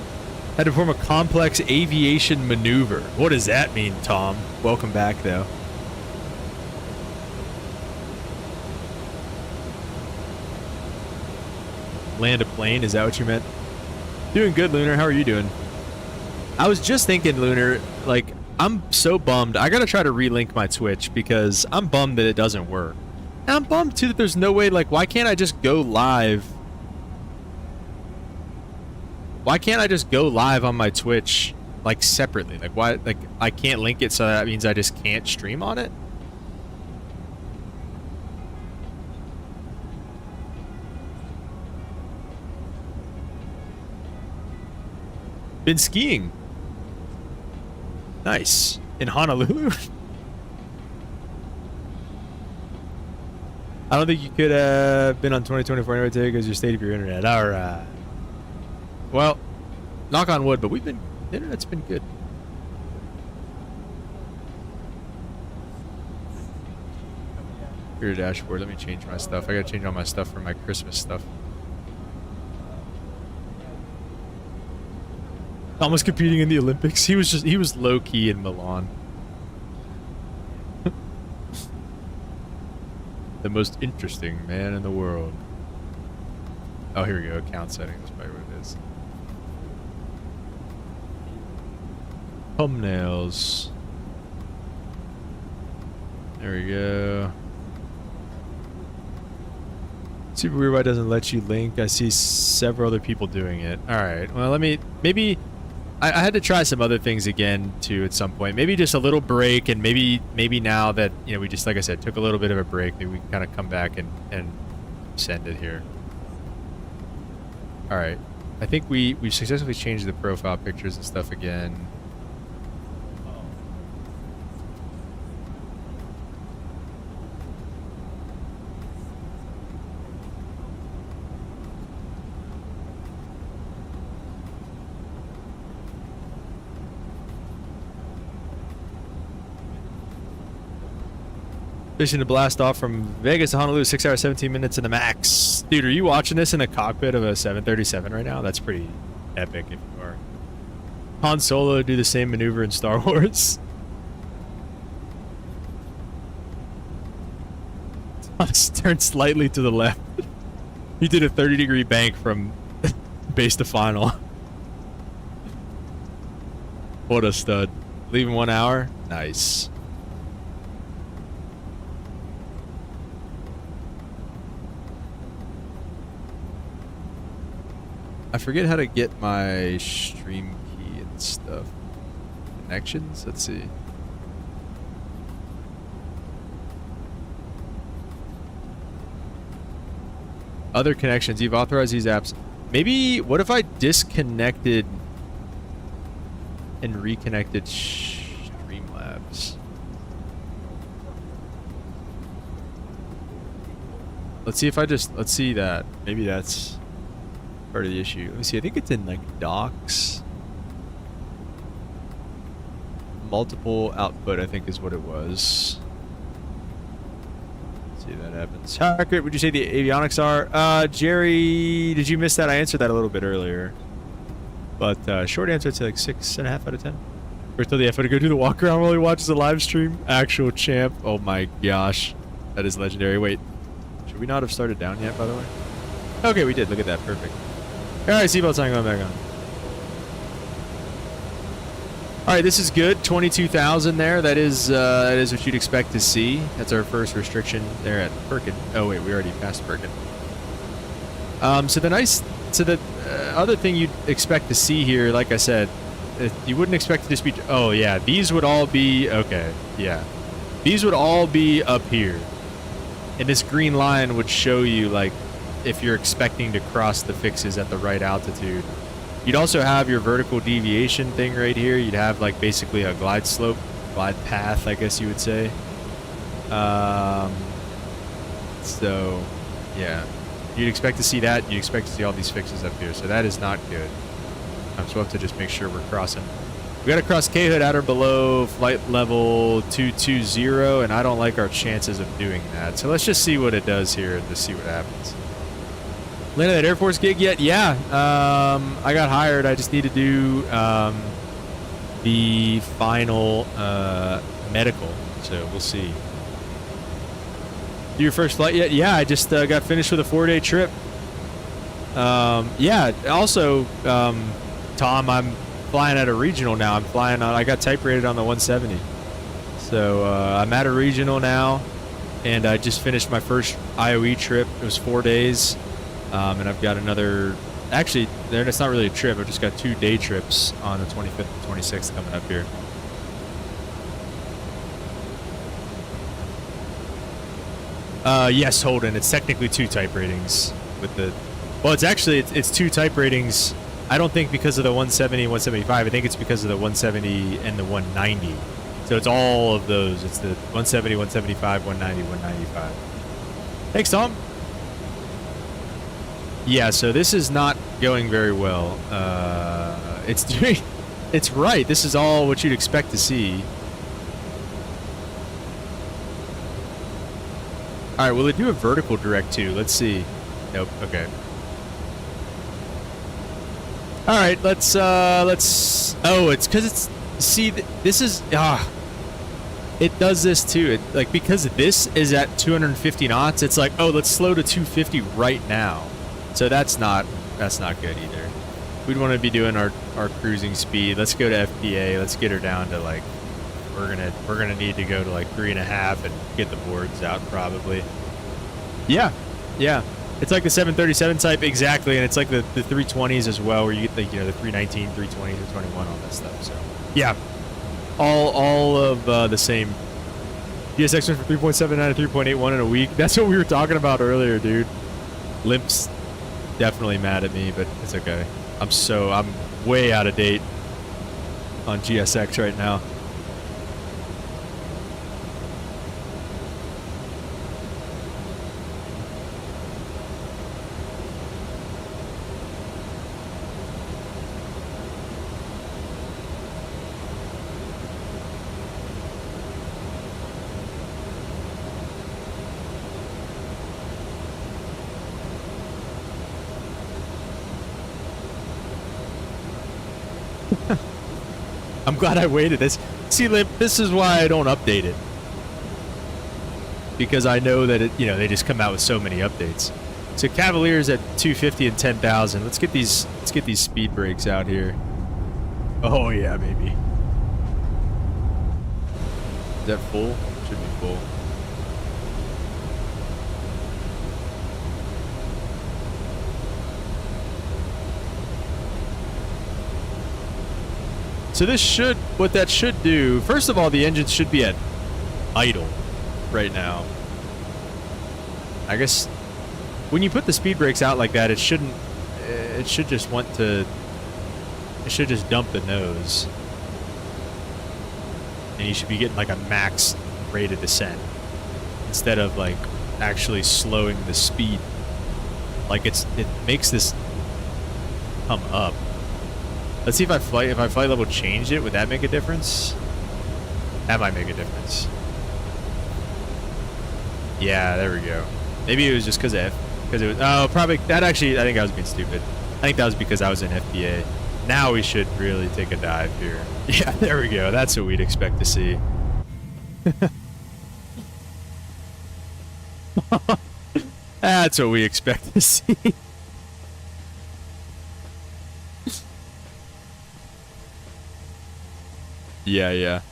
Had to perform a complex aviation maneuver. What does that mean, Tom? Welcome back, though. Land a plane, is that what you meant? Doing good, Lunar. How are you doing? I was just thinking, Lunar, like, I'm so bummed. I gotta try to relink my Twitch because I'm bummed that it doesn't work. And I'm bummed, too, that there's no way, like, why can't I just go live? Why can't I just go live on my Twitch, like, separately? Like, why, like, I can't link it, so that means I just can't stream on it? Been skiing. Nice. In Honolulu? I don't think you could have been on 2024 anyway today because your state of your internet. Alright. Well, knock on wood, but the internet's been good. Your dashboard, let me change my stuff. I gotta change all my stuff for my Christmas stuff. Almost competing in the Olympics. He was low key in Milan. The most interesting man in the world. Oh, here we go. Account settings. That's probably what it is. Thumbnails. There we go. Super weird why it doesn't let you link. I see several other people doing it. Alright, well let me, maybe, I had to try some other things again too at some point. Maybe just a little break, and maybe now that, you know, we just, like I said, took a little bit of a break, maybe we can kind of come back and send it here. Alright, I think we've successfully changed the profile pictures and stuff again. Fishing to blast off from Vegas to Honolulu, 6 hours, 17 minutes in the max. Dude, are you watching this in the cockpit of a 737 right now? That's pretty epic if you are. Han Solo do the same maneuver in Star Wars. Turn slightly to the left. He did a 30-degree bank from base to final. What a stud. Leaving 1 hour? Nice. I forget how to get my stream key and stuff. Connections? Let's see. Other connections. You've authorized these apps. Maybe, what if I disconnected and reconnected Streamlabs? Let's see if I just, let's see that. Maybe that's part of the issue. Let me see, I think it's in like docs. Multiple output, I think is what it was. Let's see if that happens. How accurate would you say the avionics are? Jerry, did you miss that? I answered that a little bit earlier. But short answer, it's like 6.5 out of 10. First told the effort to go do the walk around while he watches the live stream. Actual champ. Oh my gosh. That is legendary. Wait, should we not have started down yet, by the way? Okay, we did. Look at that. Perfect. Alright, seatbelt sign going back on. Alright, this is good. 22,000 there. That is what you'd expect to see. That's our first restriction there at Perkin. Oh wait, we already passed Perkin. So the other thing you'd expect to see here, like I said, you wouldn't expect to just be, oh yeah, these would all be, okay, yeah. these would all be up here. And this green line would show you, like, if you're expecting to cross the fixes at the right altitude. You'd also have your vertical deviation thing right here. You'd have, like, basically a glide slope, glide path, I guess you would say. So, yeah. You'd expect to see that. You'd expect to see all these fixes up here. So that is not good. So we'll have to just make sure we're crossing. We got to cross K-hood at or below flight level 220, and I don't like our chances of doing that. So let's just see what it does here and just see what happens. Landed that Air Force gig yet? Yeah. I got hired. I just need to do the final medical. So we'll see. Do your first flight yet? Yeah, I just got finished with a 4-day trip. Yeah, also, Tom, I'm flying at a regional now. I'm flying on, I got type rated on the 170. So I'm at a regional now, and I just finished my first IOE trip. It was 4 days, and I've got another, actually, it's not really a trip. I've just got 2 day trips on the 25th and 26th coming up here. Yes, Holden, it's technically 2 type ratings with the, well, it's actually, it's 2 type ratings. I don't think because of the 170 and 175. I think it's because of the 170 and the 190. So it's all of those. It's the 170, 175, 190, 195. Thanks, Tom. Yeah, so this is not going very well. It's doing, it's right. This is all what you'd expect to see. All right, will it do a vertical direct too? Let's see. Nope. Okay. All right, let's. Oh, it's because it's. See, this is. It does this too. It, like, because this is at 250 knots. It's like, oh, let's slow to 250 right now. So that's not good either. We'd want to be doing our cruising speed. Let's go to FPA. Let's get her down to, like, we're gonna need to go to like 3.5 and get the boards out probably. Yeah. It's like the 737 type, exactly, and it's like the 320s as well, where you get the, you know, the 319, 320, 321, all that stuff. So yeah, all of the same. GSX went from 3.79 to 3.81 in a week. That's what we were talking about earlier, dude. Limp's definitely mad at me, but it's okay. I'm way out of date on GSX right now. I'm glad I waited. See, Limp, this is why I don't update it. Because I know that it, you know, they just come out with so many updates. So Cavaliers at 250 and 10,000. Let's get these speed brakes out here. Oh yeah, baby. Is that full? Should be full. So this should, what that should do, first of all, the engine should be at idle right now. I guess when you put the speed brakes out like that, it should just dump the nose. And you should be getting like a max rate of descent instead of like actually slowing the speed. Like it makes this come up. Let's see if I flight level changed it, would that make a difference? That might make a difference. Yeah, there we go. Maybe it was just because it was, oh, probably, that actually, I think I was being stupid. I think that was because I was in FBA. Now we should really take a dive here. Yeah, there we go. That's what we'd expect to see. That's what we expect to see. Yeah.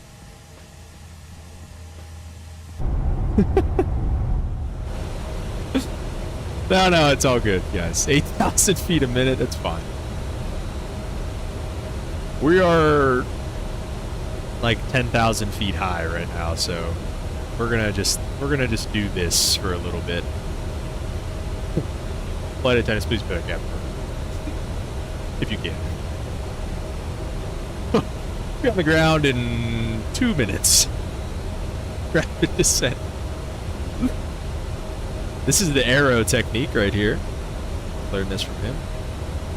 No, it's all good, guys. 8,000 feet a minute, that's fine. We are like 10,000 feet high right now, so We're gonna just do this for a little bit. Flight attendants, please put a cap if you can. Be on the ground in 2 minutes. Rapid descent. This is the arrow technique right here. Learned this from him.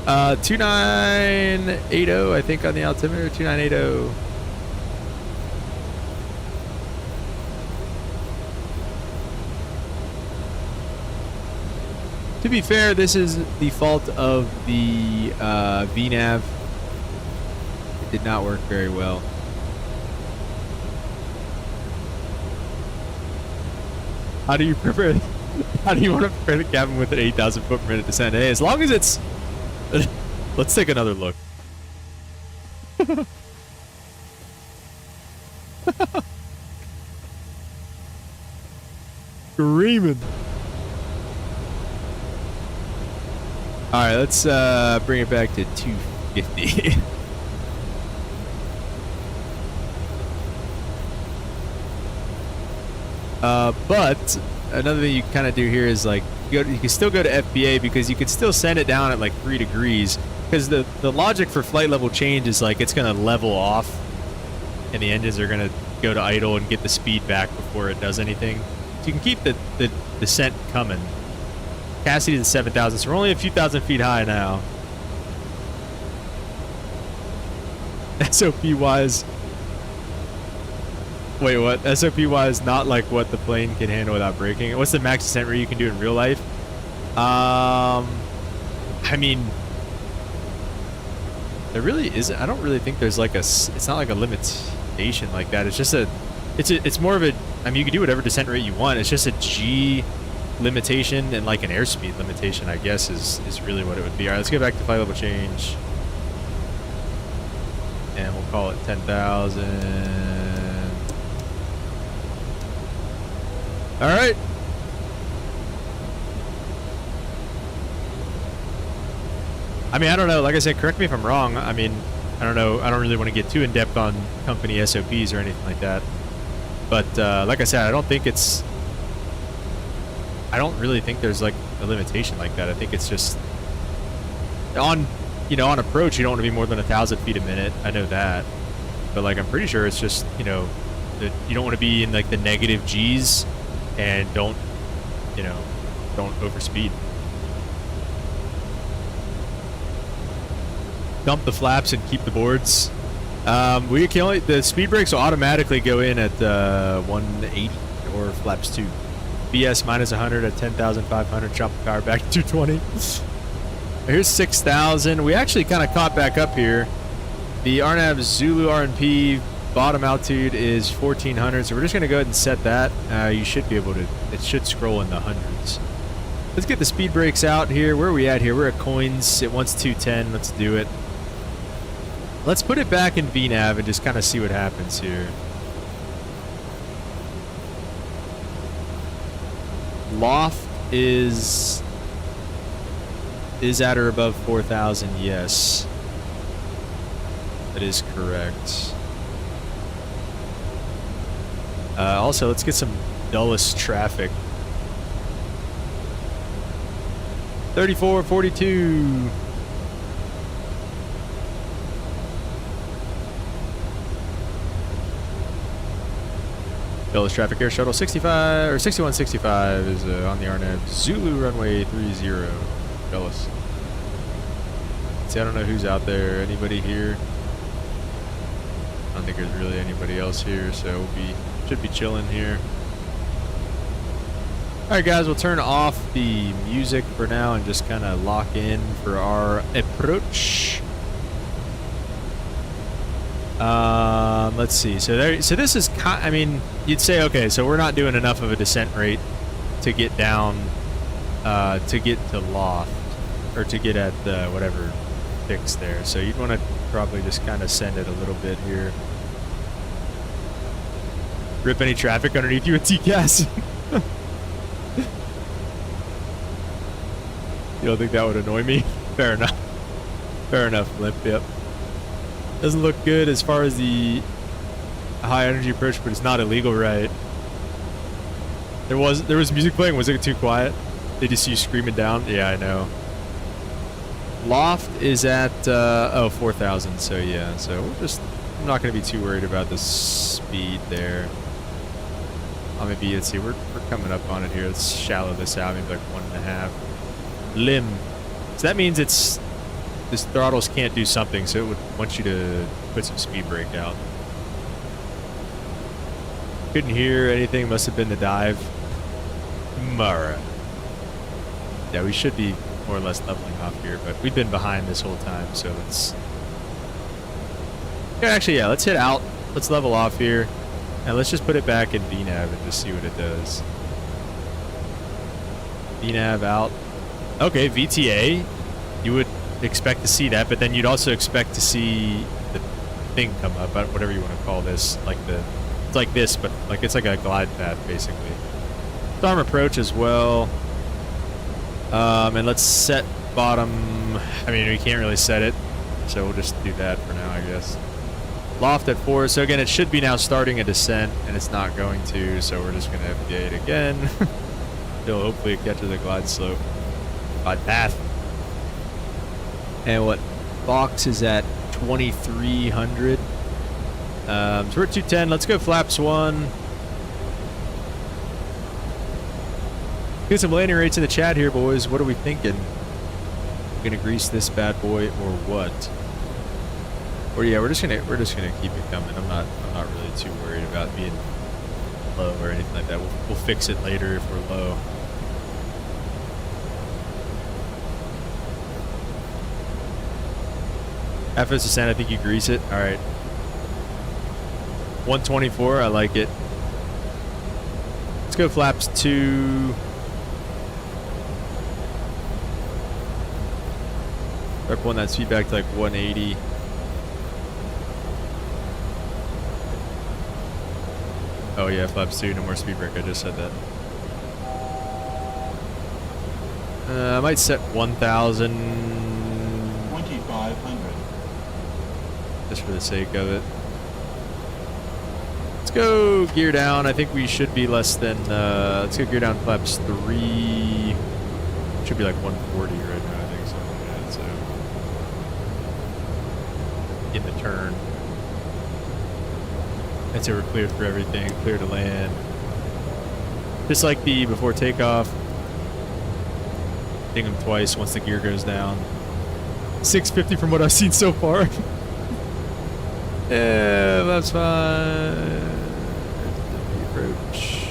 2980, I think, on the altimeter. 2980. To be fair, this is the fault of the VNAV. It did not work very well. How do you prefer? How do you want to prepare the cabin with an 8,000 foot per minute descent? Hey, as long as it's... Let's take another look. Screaming. Alright, let's bring it back to 250. But another thing you kind of do here is like you can still go to FBA because you can still send it down at like 3 degrees because the logic for flight level change is like it's going to level off and the engines are going to go to idle and get the speed back before it does anything. So you can keep the descent coming. Capacity is 7,000, so we're only a few thousand feet high now. SOP wise. Wait, what? SOP wise, not like what the plane can handle without braking. What's the max descent rate you can do in real life? I mean, there really isn't. I don't really think there's like a. It's not like a limitation like that. It's just a. It's more of a. I mean, you can do whatever descent rate you want. It's just a G limitation and like an airspeed limitation, I guess, is really what it would be. All right, let's get back to flight level change, and we'll call it 10,000. All right. I mean, I don't know. Like I said, correct me if I'm wrong. I mean, I don't know. I don't really want to get too in depth on company SOPs or anything like that. But like I said, I don't think it's. I don't really think there's like a limitation like that. I think it's just on, on approach, you don't want to be more than 1,000 feet a minute. I know that, but like I'm pretty sure it's just that you don't want to be in like the negative G's, and don't overspeed. Dump the flaps and keep the boards. We can only the speed brakes will automatically go in at 180 or flaps 2. BS minus 100 at 10,500. Chop the power back to 220. Here's 6,000. We actually kind of caught back up here. The RNAV Zulu RNP bottom altitude is 1,400, so we're just going to go ahead and set that. You should be able to. It should scroll in the hundreds. Let's get the speed brakes out here. Where are we at here? We're at coins. It wants 210. Let's do it. Let's put it back in VNAV and just kind of see what happens here. Loft is at or above 4,000. Yes, that is correct. Also, let's get some Dulles traffic. 3442. Dulles traffic air shuttle 65 or 6165 is on the RNAV Zulu runway 30. Dulles. See, I don't know who's out there. Anybody here? I don't think there's really anybody else here, so should be chilling here. All right, guys, we'll turn off the music for now and just kind of lock in for our approach. Let's see. So this is I mean, you'd say, okay, so we're not doing enough of a descent rate to get down, to get to loft, or to get at the whatever fix there. So you'd want to probably just kind of send it a little bit here. Rip any traffic underneath you with TCAS. You don't think that would annoy me? Fair enough. Fair enough, Limp. Yep. Doesn't look good as far as the high energy approach, but it's not illegal, right? There was music playing. Was it too quiet? Did you see you screaming down? Yeah, I know. Loft is at 4,000. So yeah, so I'm not gonna be too worried about the speed there. Maybe let's see. We're coming up on it here. Let's shallow this out. Maybe like 1.5 limb. So that means this throttles can't do something. So it would want you to put some speed brake out. Couldn't hear anything. Must have been the dive. Mara. Yeah, we should be more or less leveling off here, but we've been behind this whole time, so let's... Yeah, actually, yeah, let's hit out. Let's level off here, and let's just put it back in VNAV and just see what it does. VNAV out. Okay, VTA. You would expect to see that, but then you'd also expect to see the thing come up, whatever you want to call this, it's like this, but like it's like a glide path, basically. Storm approach as well. And let's set bottom. I mean, we can't really set it, so we'll just do that for now, I guess. Loft at 4. So again, it should be now starting a descent, and it's not going to, so we're just going to FBA it again. Still, hopefully it catches a glide slope. Glide path. And what box is at 2,300. So we're at 210. Let's go flaps 1. Get some landing rates in the chat here, boys. What are we thinking? We're gonna grease this bad boy or what? Or yeah, we're just gonna keep it coming. I'm not really too worried about being low or anything like that. We'll fix it later if we're low. FS descent, I think you grease it. All right. 124, I like it. Let's go flaps 2. Start pulling that speed back to like 180. Oh yeah, flaps 2, no more speed brake. I just said that. I might set 1,000. 2,500. Just for the sake of it. Let's go gear down. I think we should be less than, let's go gear down flaps 3. Should be like 140 right now, I think, something like that, so. In the turn. I'd say we're cleared for everything, clear to land. Just like the before takeoff. Ding them twice once the gear goes down. 650 from what I've seen so far. Yeah, that's fine. Approach.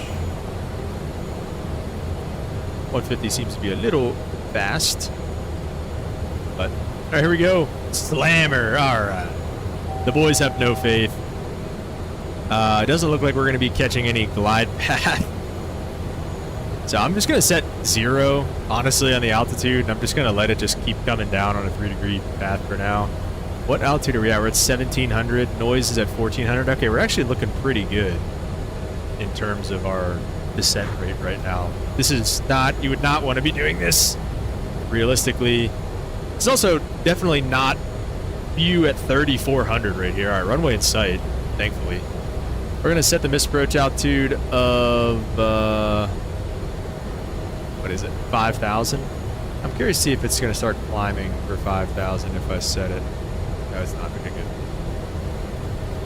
150 seems to be a little fast. But, all right, here we go. Slammer. All right. The boys have no faith. It doesn't look like we're going to be catching any glide path. So I'm just going to set 0, honestly, on the altitude. And I'm just going to let it just keep coming down on a 3-degree path for now. What altitude are we at? We're at 1,700. Noise is at 1,400. Okay, we're actually looking pretty good in terms of our descent rate right now. This is not, you would not want to be doing this realistically. It's also definitely not view at 3,400 right here. All right, runway in sight, thankfully. We're going to set the misapproach altitude of, what is it, 5,000? I'm curious to see if it's going to start climbing for 5,000 if I set it. No, it's not. Okay, good.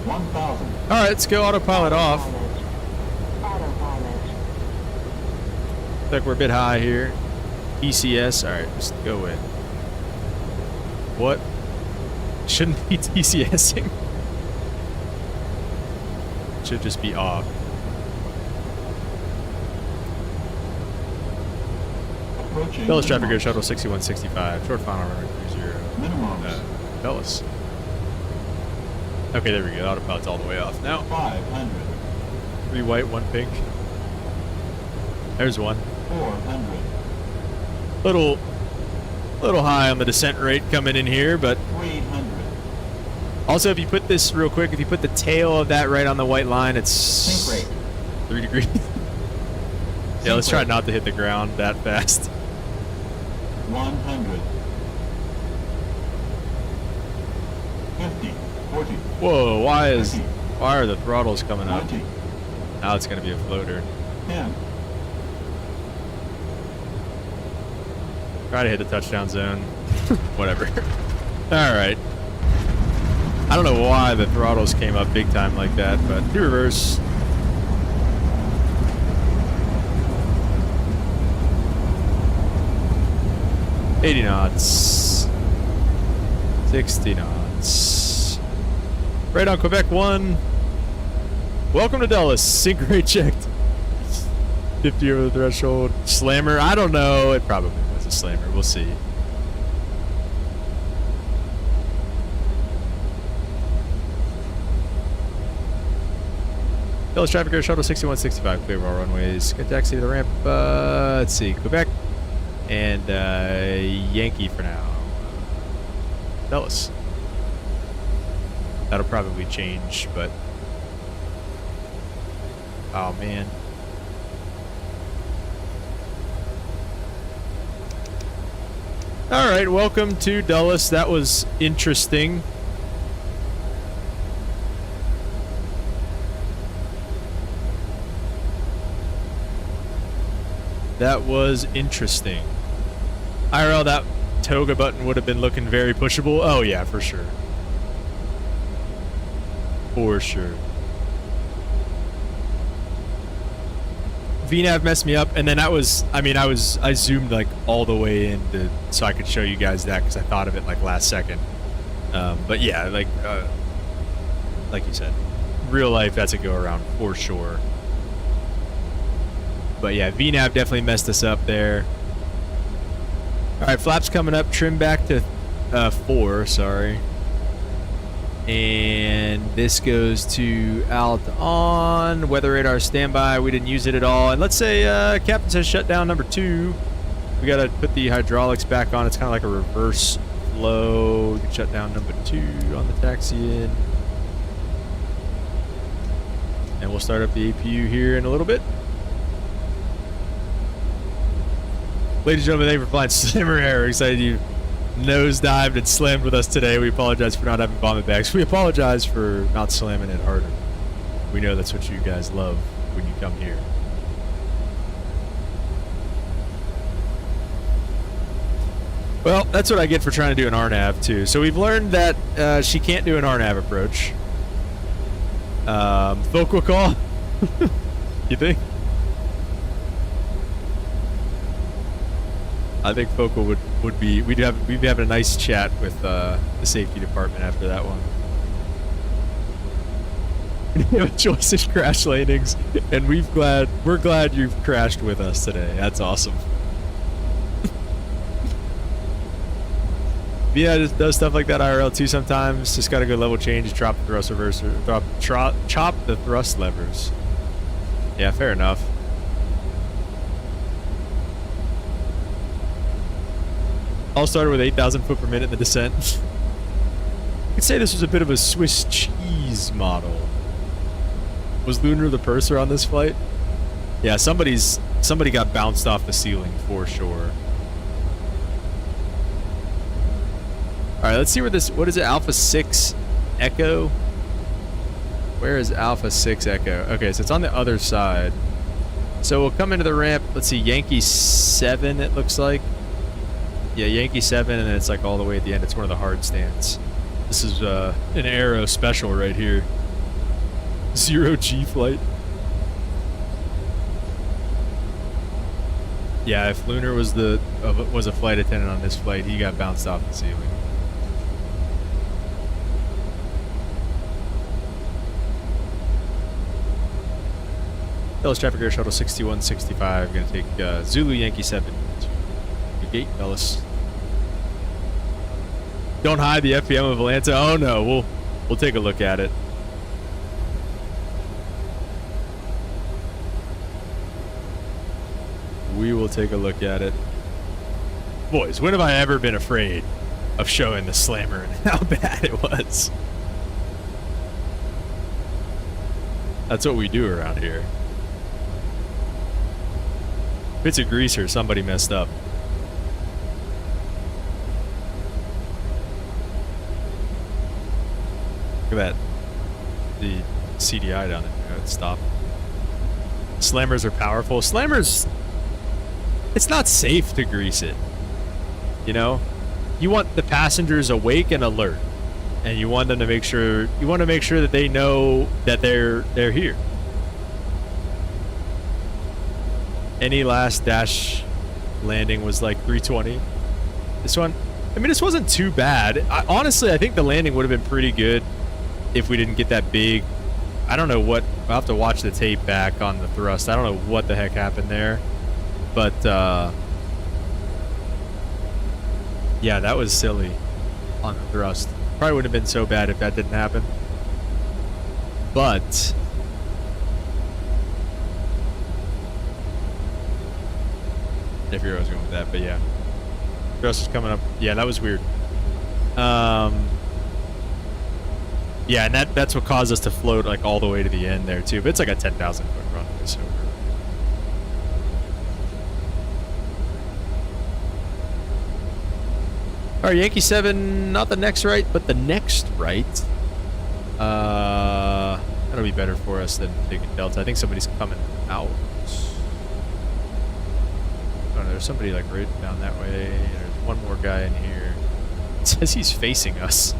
1,000. All right, let's go autopilot off. Looks like we're a bit high here. TCS. All right, just go with. What? Shouldn't be TCSing. Should just be off. Bellis traffic goes shuttle 6165. Short final runway 30. Bellis. Okay, there we go. Autopilot's all the way off now. 500. 3 white, 1 pink. There's one. 400. Little high on the descent rate coming in here, but 300. also if you put this real quick, if you put the tail of that right on the white line, it's Sink rate. 3 degrees. Yeah, let's try not to hit the ground that fast. 100. 50. 40. Whoa, why are the throttles coming up? 20. Now it's gonna be a floater. 10. Try to hit the touchdown zone. Whatever. Alright. I don't know why the throttles came up big time like that, but do reverse. $80 knots. 60 knots. Right on Quebec 1. Welcome to Dulles. Sync rate checked. 50 over the threshold. Slammer. I don't know. It probably was a slammer. We'll see. Dulles traffic air shuttle 6165. Clear of all runways. Good taxi to the ramp. Let's see. Quebec. And Yankee for now. Dulles. That'll probably change, but... Oh, man. Alright, welcome to Dulles. That was interesting. That was interesting. IRL, that toga button would have been looking very pushable. Oh, yeah, for sure. For sure. VNAV messed me up, and then I zoomed like all the way in so I could show you guys that because I thought of it like last second. But yeah, like you said, real life, that's a go around for sure. But yeah, VNAV definitely messed us up there. All right, flaps coming up, trim back to 4, sorry. And this goes to alt on, weather radar standby, we didn't use it at all. And let's say captain says shut down number 2. We gotta put the hydraulics back on, it's kind of like a reverse flow. We can shut down number 2 on the taxi in. And we'll start up the APU here in a little bit. Ladies and gentlemen, thank you for flying Slammer Air. We're excited you nosedived and slammed with us today. We apologize for not having vomit bags. We apologize for not slamming it harder. We know that's what you guys love when you come here. Well, that's what I get for trying to do an RNAV too. So we've learned that she can't do an RNAV approach. Vocal call? You think? I think Focal would be we'd be having a nice chat with the safety department after that one. We have a choice in crash landings, and we're glad you've crashed with us today. That's awesome. Yeah, it does stuff like that IRL too sometimes. Just gotta go level change, drop the thrust reverser, chop the thrust levers. Yeah, fair enough. All started with 8,000 foot per minute in the descent. You could say this was a bit of a Swiss cheese model. Was Lunar the purser on this flight? Yeah, somebody got bounced off the ceiling for sure. All right, let's see where what is it, Alpha 6 Echo? Where is Alpha 6 Echo? Okay, so it's on the other side. So we'll come into the ramp. Let's see, Yankee 7 it looks like. Yeah, Yankee 7, and then it's like all the way at the end. It's one of the hard stands. This is an Aero special right here. 0G flight. Yeah, if Lunar was a flight attendant on this flight, he got bounced off the ceiling. Dulles traffic air shuttle 6165. Gonna take Zulu Yankee 7 to gate Dulles. Don't hide the FPM of Atlanta. Oh no, we'll take a look at it. We will take a look at it. Boys, when have I ever been afraid of showing the slammer and how bad it was? That's what we do around here. If it's a greaser, somebody messed up. Look at that. The CDI down there. It stopped. Slammers are powerful. Slammers, it's not safe to grease it. You know, you want the passengers awake and alert, and you want them to make sure that they know that they're here. Any last dash landing was like 320. This one, I mean, this wasn't too bad. Honestly, I think the landing would have been pretty good if we didn't get that big. I don't know what. I'll have to watch the tape back on the thrust. I don't know what the heck happened there, but yeah, that was silly on the thrust. Probably wouldn't have been so bad if that didn't happen. But I forget where I was going with that, but yeah. Thrust is coming up. Yeah, that was weird. Yeah, and that's what caused us to float like all the way to the end there too. But it's like a 10,000 foot runway, so. All right, Yankee 7, not the next right, but the next right. That'll be better for us than taking Delta. I think somebody's coming out. Oh no, there's somebody like right down that way. There's one more guy in here. It says he's facing us,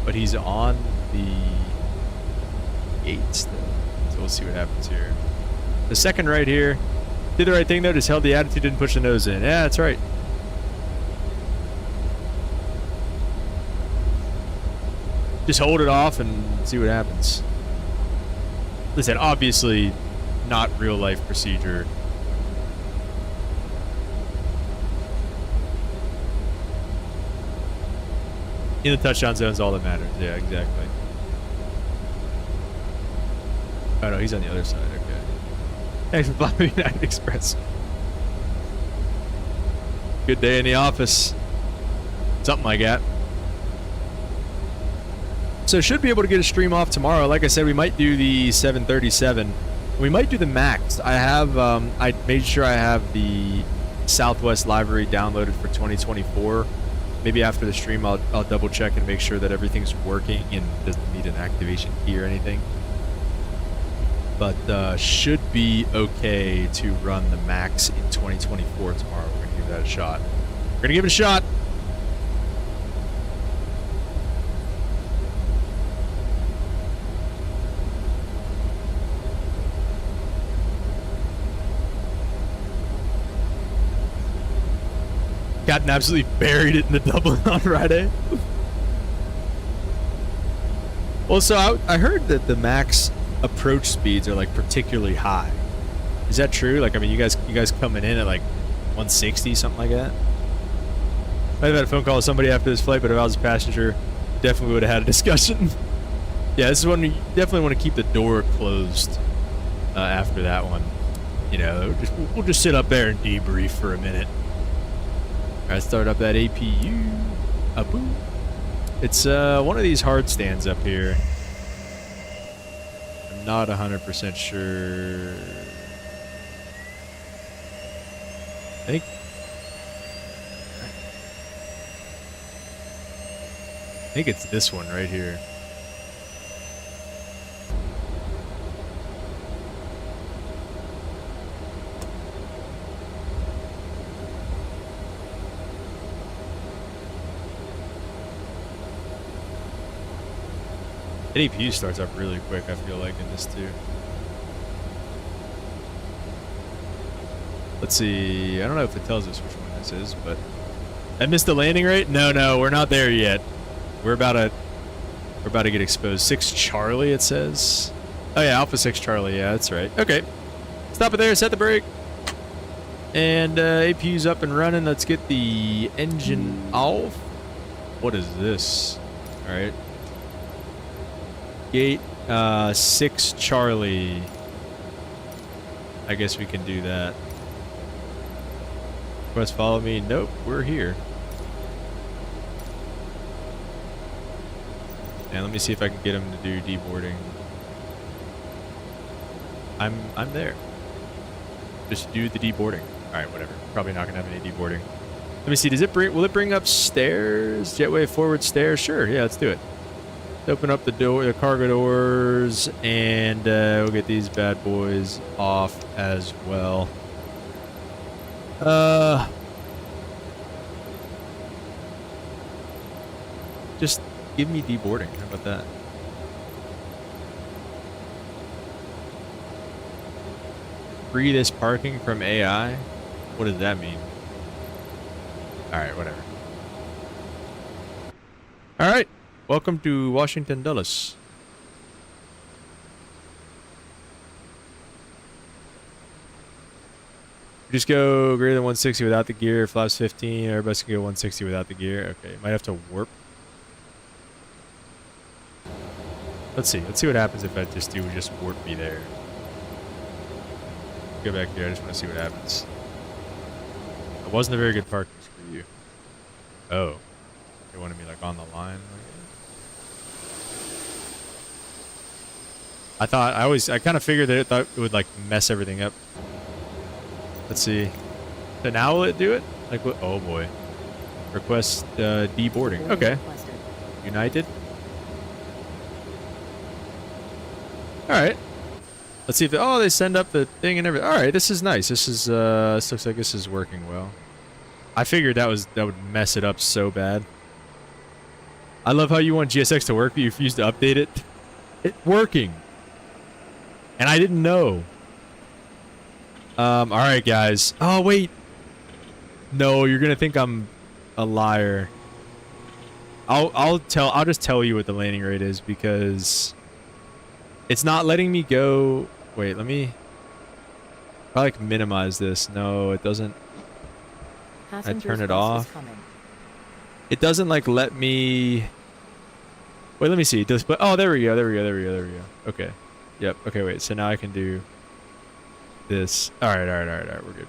but he's on the gate still. So we'll see what happens here. The second right here. Did the right thing though, just held the attitude, didn't push the nose in. Yeah, that's right. Just hold it off and see what happens. Listen, obviously not real life procedure. In the touchdown zone is all that matters. Yeah, exactly. Oh no, he's on the other side. Okay. Thanks for flying United Express. Good day in the office. Something like that. So should be able to get a stream off tomorrow. Like I said, we might do the 737. We might do the MAX. I have I made sure I have the Southwest livery downloaded for 2024. Maybe after the stream, I'll double check and make sure that everything's working and doesn't need an activation key or anything. But should be okay to run the MAX in 2024 tomorrow. We're gonna give that a shot. We're gonna give it a shot. Captain absolutely buried it in the double on Friday. Well, so I heard that the max approach speeds are like particularly high. Is that true? Like, I mean, you guys coming in at like 160, something like that? I've had a phone call with somebody after this flight, but if I was a passenger, definitely would have had a discussion. Yeah, this is when you definitely want to keep the door closed after that one. You know, we'll just sit up there and debrief for a minute. All right, start up that APU. Abu. It's one of these hard stands up here. I'm not 100% sure. I think it's this one right here. The APU starts up really quick, I feel like, in this too. Let's see. I don't know if it tells us which one this is, but I missed the landing rate? No, we're not there yet. We're about to get exposed. 6 Charlie, it says. Oh yeah, Alpha 6 Charlie. Yeah, that's right. Okay. Stop it there, set the brake. And APU's up and running. Let's get the engine off. What is this? All right. Gate 6 Charlie. I guess we can do that. Request follow me. Nope, we're here. And let me see if I can get him to do deboarding. I'm there. Just do the deboarding. All right, whatever. Probably not gonna have any deboarding. Let me see. Will it bring up stairs? Jetway forward stairs? Sure. Yeah, let's do it. Open up the cargo doors, and we'll get these bad boys off as well. just give me deboarding. How about that? Free this parking from AI? What does that mean? Alright, whatever. Alright, welcome to Washington Dulles. Just go greater than 160 without the gear, flaps 15, everybody can go 160 without the gear. Okay, might have to warp. Let's see what happens if I just warp me there. Go back here, I just want to see what happens. It wasn't a very good parking for you. Oh. They wanted me like on the line. I kind of figured that it would like mess everything up. Let's see. So now will it do it? Like what? Oh boy. Request deboarding. Okay. United. Alright. Let's see if they send up the thing and everything. Alright, this is nice. This is this looks like this is working well. I figured that would mess it up so bad. I love how you want GSX to work, but you refuse to update it. It's working. And I didn't know. Alright guys. Oh wait. No, you're gonna think I'm a liar. I'll just tell you what the landing rate is because it's not letting me go. Wait, let me probably like minimize this. No, it doesn't. I turn it off. It doesn't like let me. Wait, let me see. Display. Oh, there we go. There we go. There we go. There we go. Okay. Yep. Okay. Wait. So now I can do this. All right. All right. All right. All right. We're good.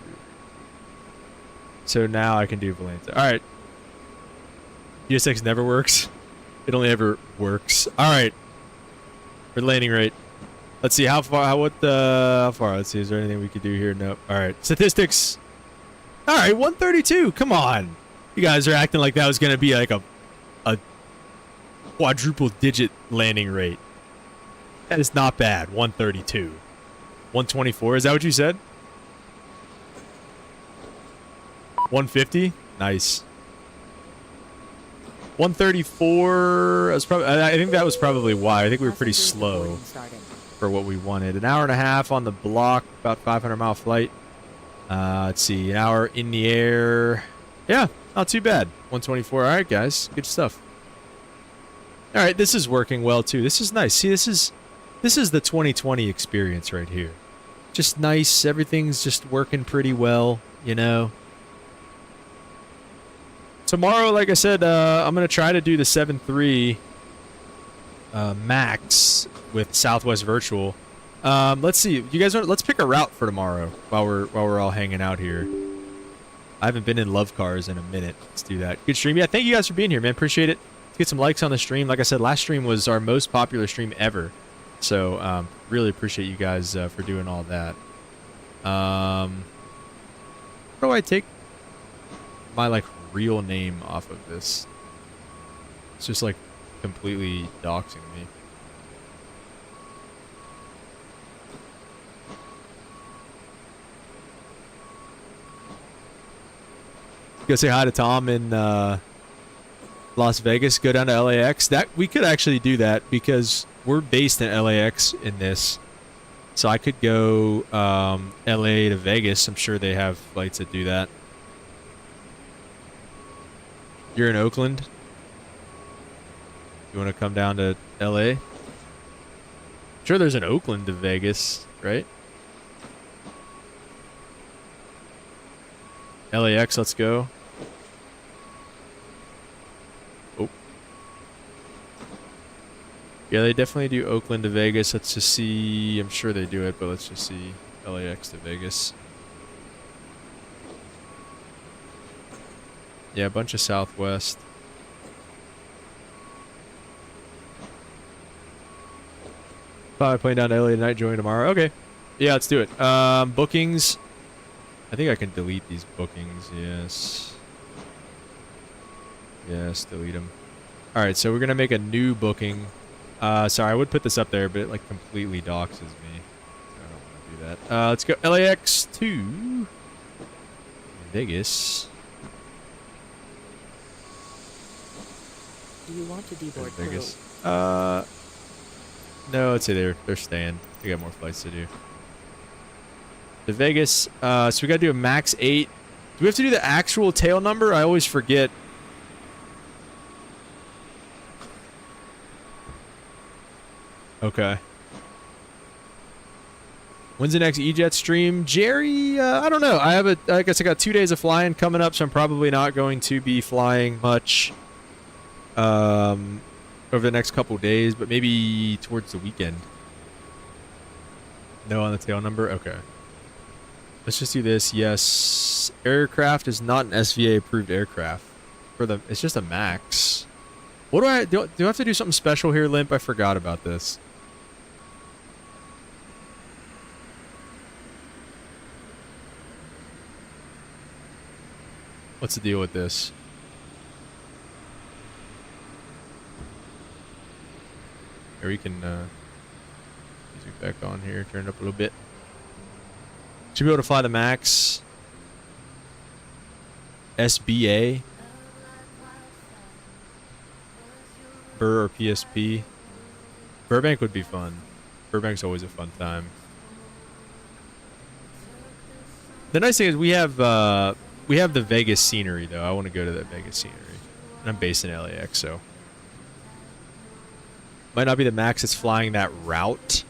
So now I can do Valenta. All right. GSX never works. It only ever works. All right. For landing rate. Let's see how far. How far? Let's see. Is there anything we could do here? Nope. All right. Statistics. All right. 132. Come on. You guys are acting like that was gonna be like a quadruple digit landing rate. That is not bad. 132. 124. Is that what you said? 150. Nice. 134. I think that was probably why. I think we were pretty slow for what we wanted. An hour and a half on the block, about 500-mile flight. Let's see, an hour in the air. Yeah, not too bad. 124. All right, guys, good stuff. All right, this is working well too. This is nice. See, this is the 2020 experience right here. Just nice. Everything's just working pretty well, you know. Tomorrow, like I said, I'm gonna try to do the 7.3 max with Southwest Virtual. Let's see. You guys let's pick a route for tomorrow while we're all hanging out here. I haven't been in love cars in a minute. Let's do that. Good stream. Yeah, thank you guys for being here, man. Appreciate it. Let's get some likes on the stream. Like I said, last stream was our most popular stream ever. So really appreciate you guys for doing all that. How do I take my like real name off of this? It's just like completely doxing me. Go say hi to Tom in Las Vegas. Go down to LAX. That we could actually do that because we're based in LAX in this. So I could go LA to Vegas. I'm sure they have flights that do that. You're in Oakland. You want to come down to LA? I'm sure there's an Oakland to Vegas, right? LAX, let's go. Oh. Yeah, they definitely do Oakland to Vegas. Let's just see. I'm sure they do it, but let's just see LAX to Vegas. Yeah, a bunch of Southwest. Probably playing down to LA tonight, join tomorrow. Okay. Yeah, let's do it. Bookings. I think I can delete these bookings. Yes. Yes, delete them. Alright, so we're going to make a new booking. Sorry, I would put this up there, but it like completely doxes me. So I don't want to do that. Let's go LAX to Vegas. Do you want to deboard crew? Vegas. No, I'd say they're staying. They got more flights to do. To Vegas. So we gotta do a max 8. Do we have to do the actual tail number? I always forget. Okay. When's the next EJET stream? Jerry, I don't know. I guess I got 2 days of flying coming up, so I'm probably not going to be flying much over the next couple days, but maybe towards the weekend. No on the tail number? Okay. Let's just do this. Yes. Aircraft is not an SVA approved aircraft. It's just a max. What do I have to do something special here, Limp? I forgot about this. What's the deal with this? Or we can music back on here, turn it up a little bit. Should be able to fly the max. SBA. Burr or PSP. Burbank would be fun. Burbank's always a fun time. The nice thing is we have the Vegas scenery though. I want to go to that Vegas scenery. And I'm based in LAX, so might not be the max that's flying that route.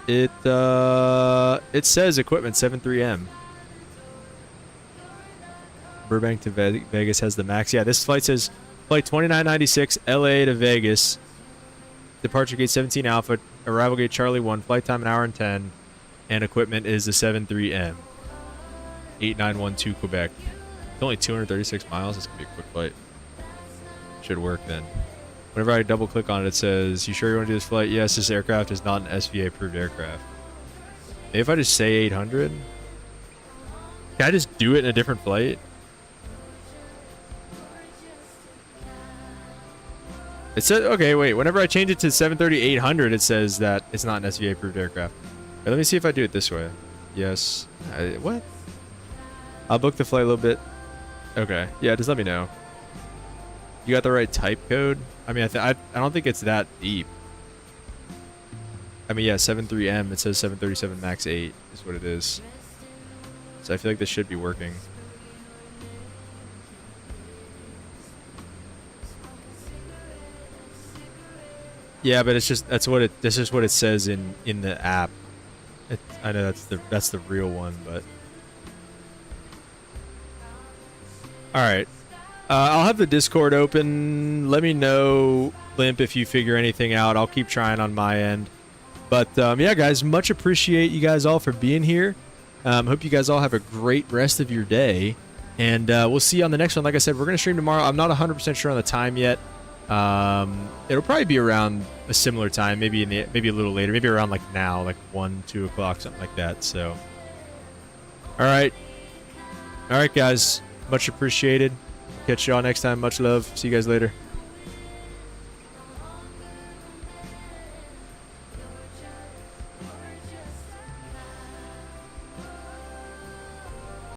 It says equipment 73M. Burbank to Vegas has the max. Yeah, this flight says flight 2996 LA to Vegas. Departure gate 17 Alpha, arrival gate Charlie 1, flight time 1 hour and 10, and equipment is the 73M. 8912 Quebec. It's only 236 miles. This could be a quick flight. Should work then. Whenever I double click on it, it says, "You sure you want to do this flight?" Yes, this aircraft is not an SVA approved aircraft. Maybe if I just say 800, can I just do it in a different flight? It says, okay, wait. Whenever I change it to 730-800, it says that it's not an SVA approved aircraft. Okay, let me see if I do it this way. Yes. What? I'll book the flight a little bit. Okay. Yeah, just let me know. You got the right type code? I mean, I don't think it's that deep. I mean, yeah, 73M. It says 737 MAX 8 is what it is. So I feel like this should be working. Yeah, but it's just this is what it says in the app. I know that's the real one, but all right. I'll have the Discord open. Let me know, Limp, if you figure anything out. I'll keep trying on my end. But yeah, guys, much appreciate you guys all for being here. Hope you guys all have a great rest of your day, and we'll see you on the next one. Like I said, we're gonna stream tomorrow. I'm not 100% sure on the time yet. It'll probably be around a similar time, maybe maybe a little later, maybe around like now, like 1, 2 o'clock, something like that. So, all right, guys, much appreciated. Catch y'all next time. Much love. See you guys later.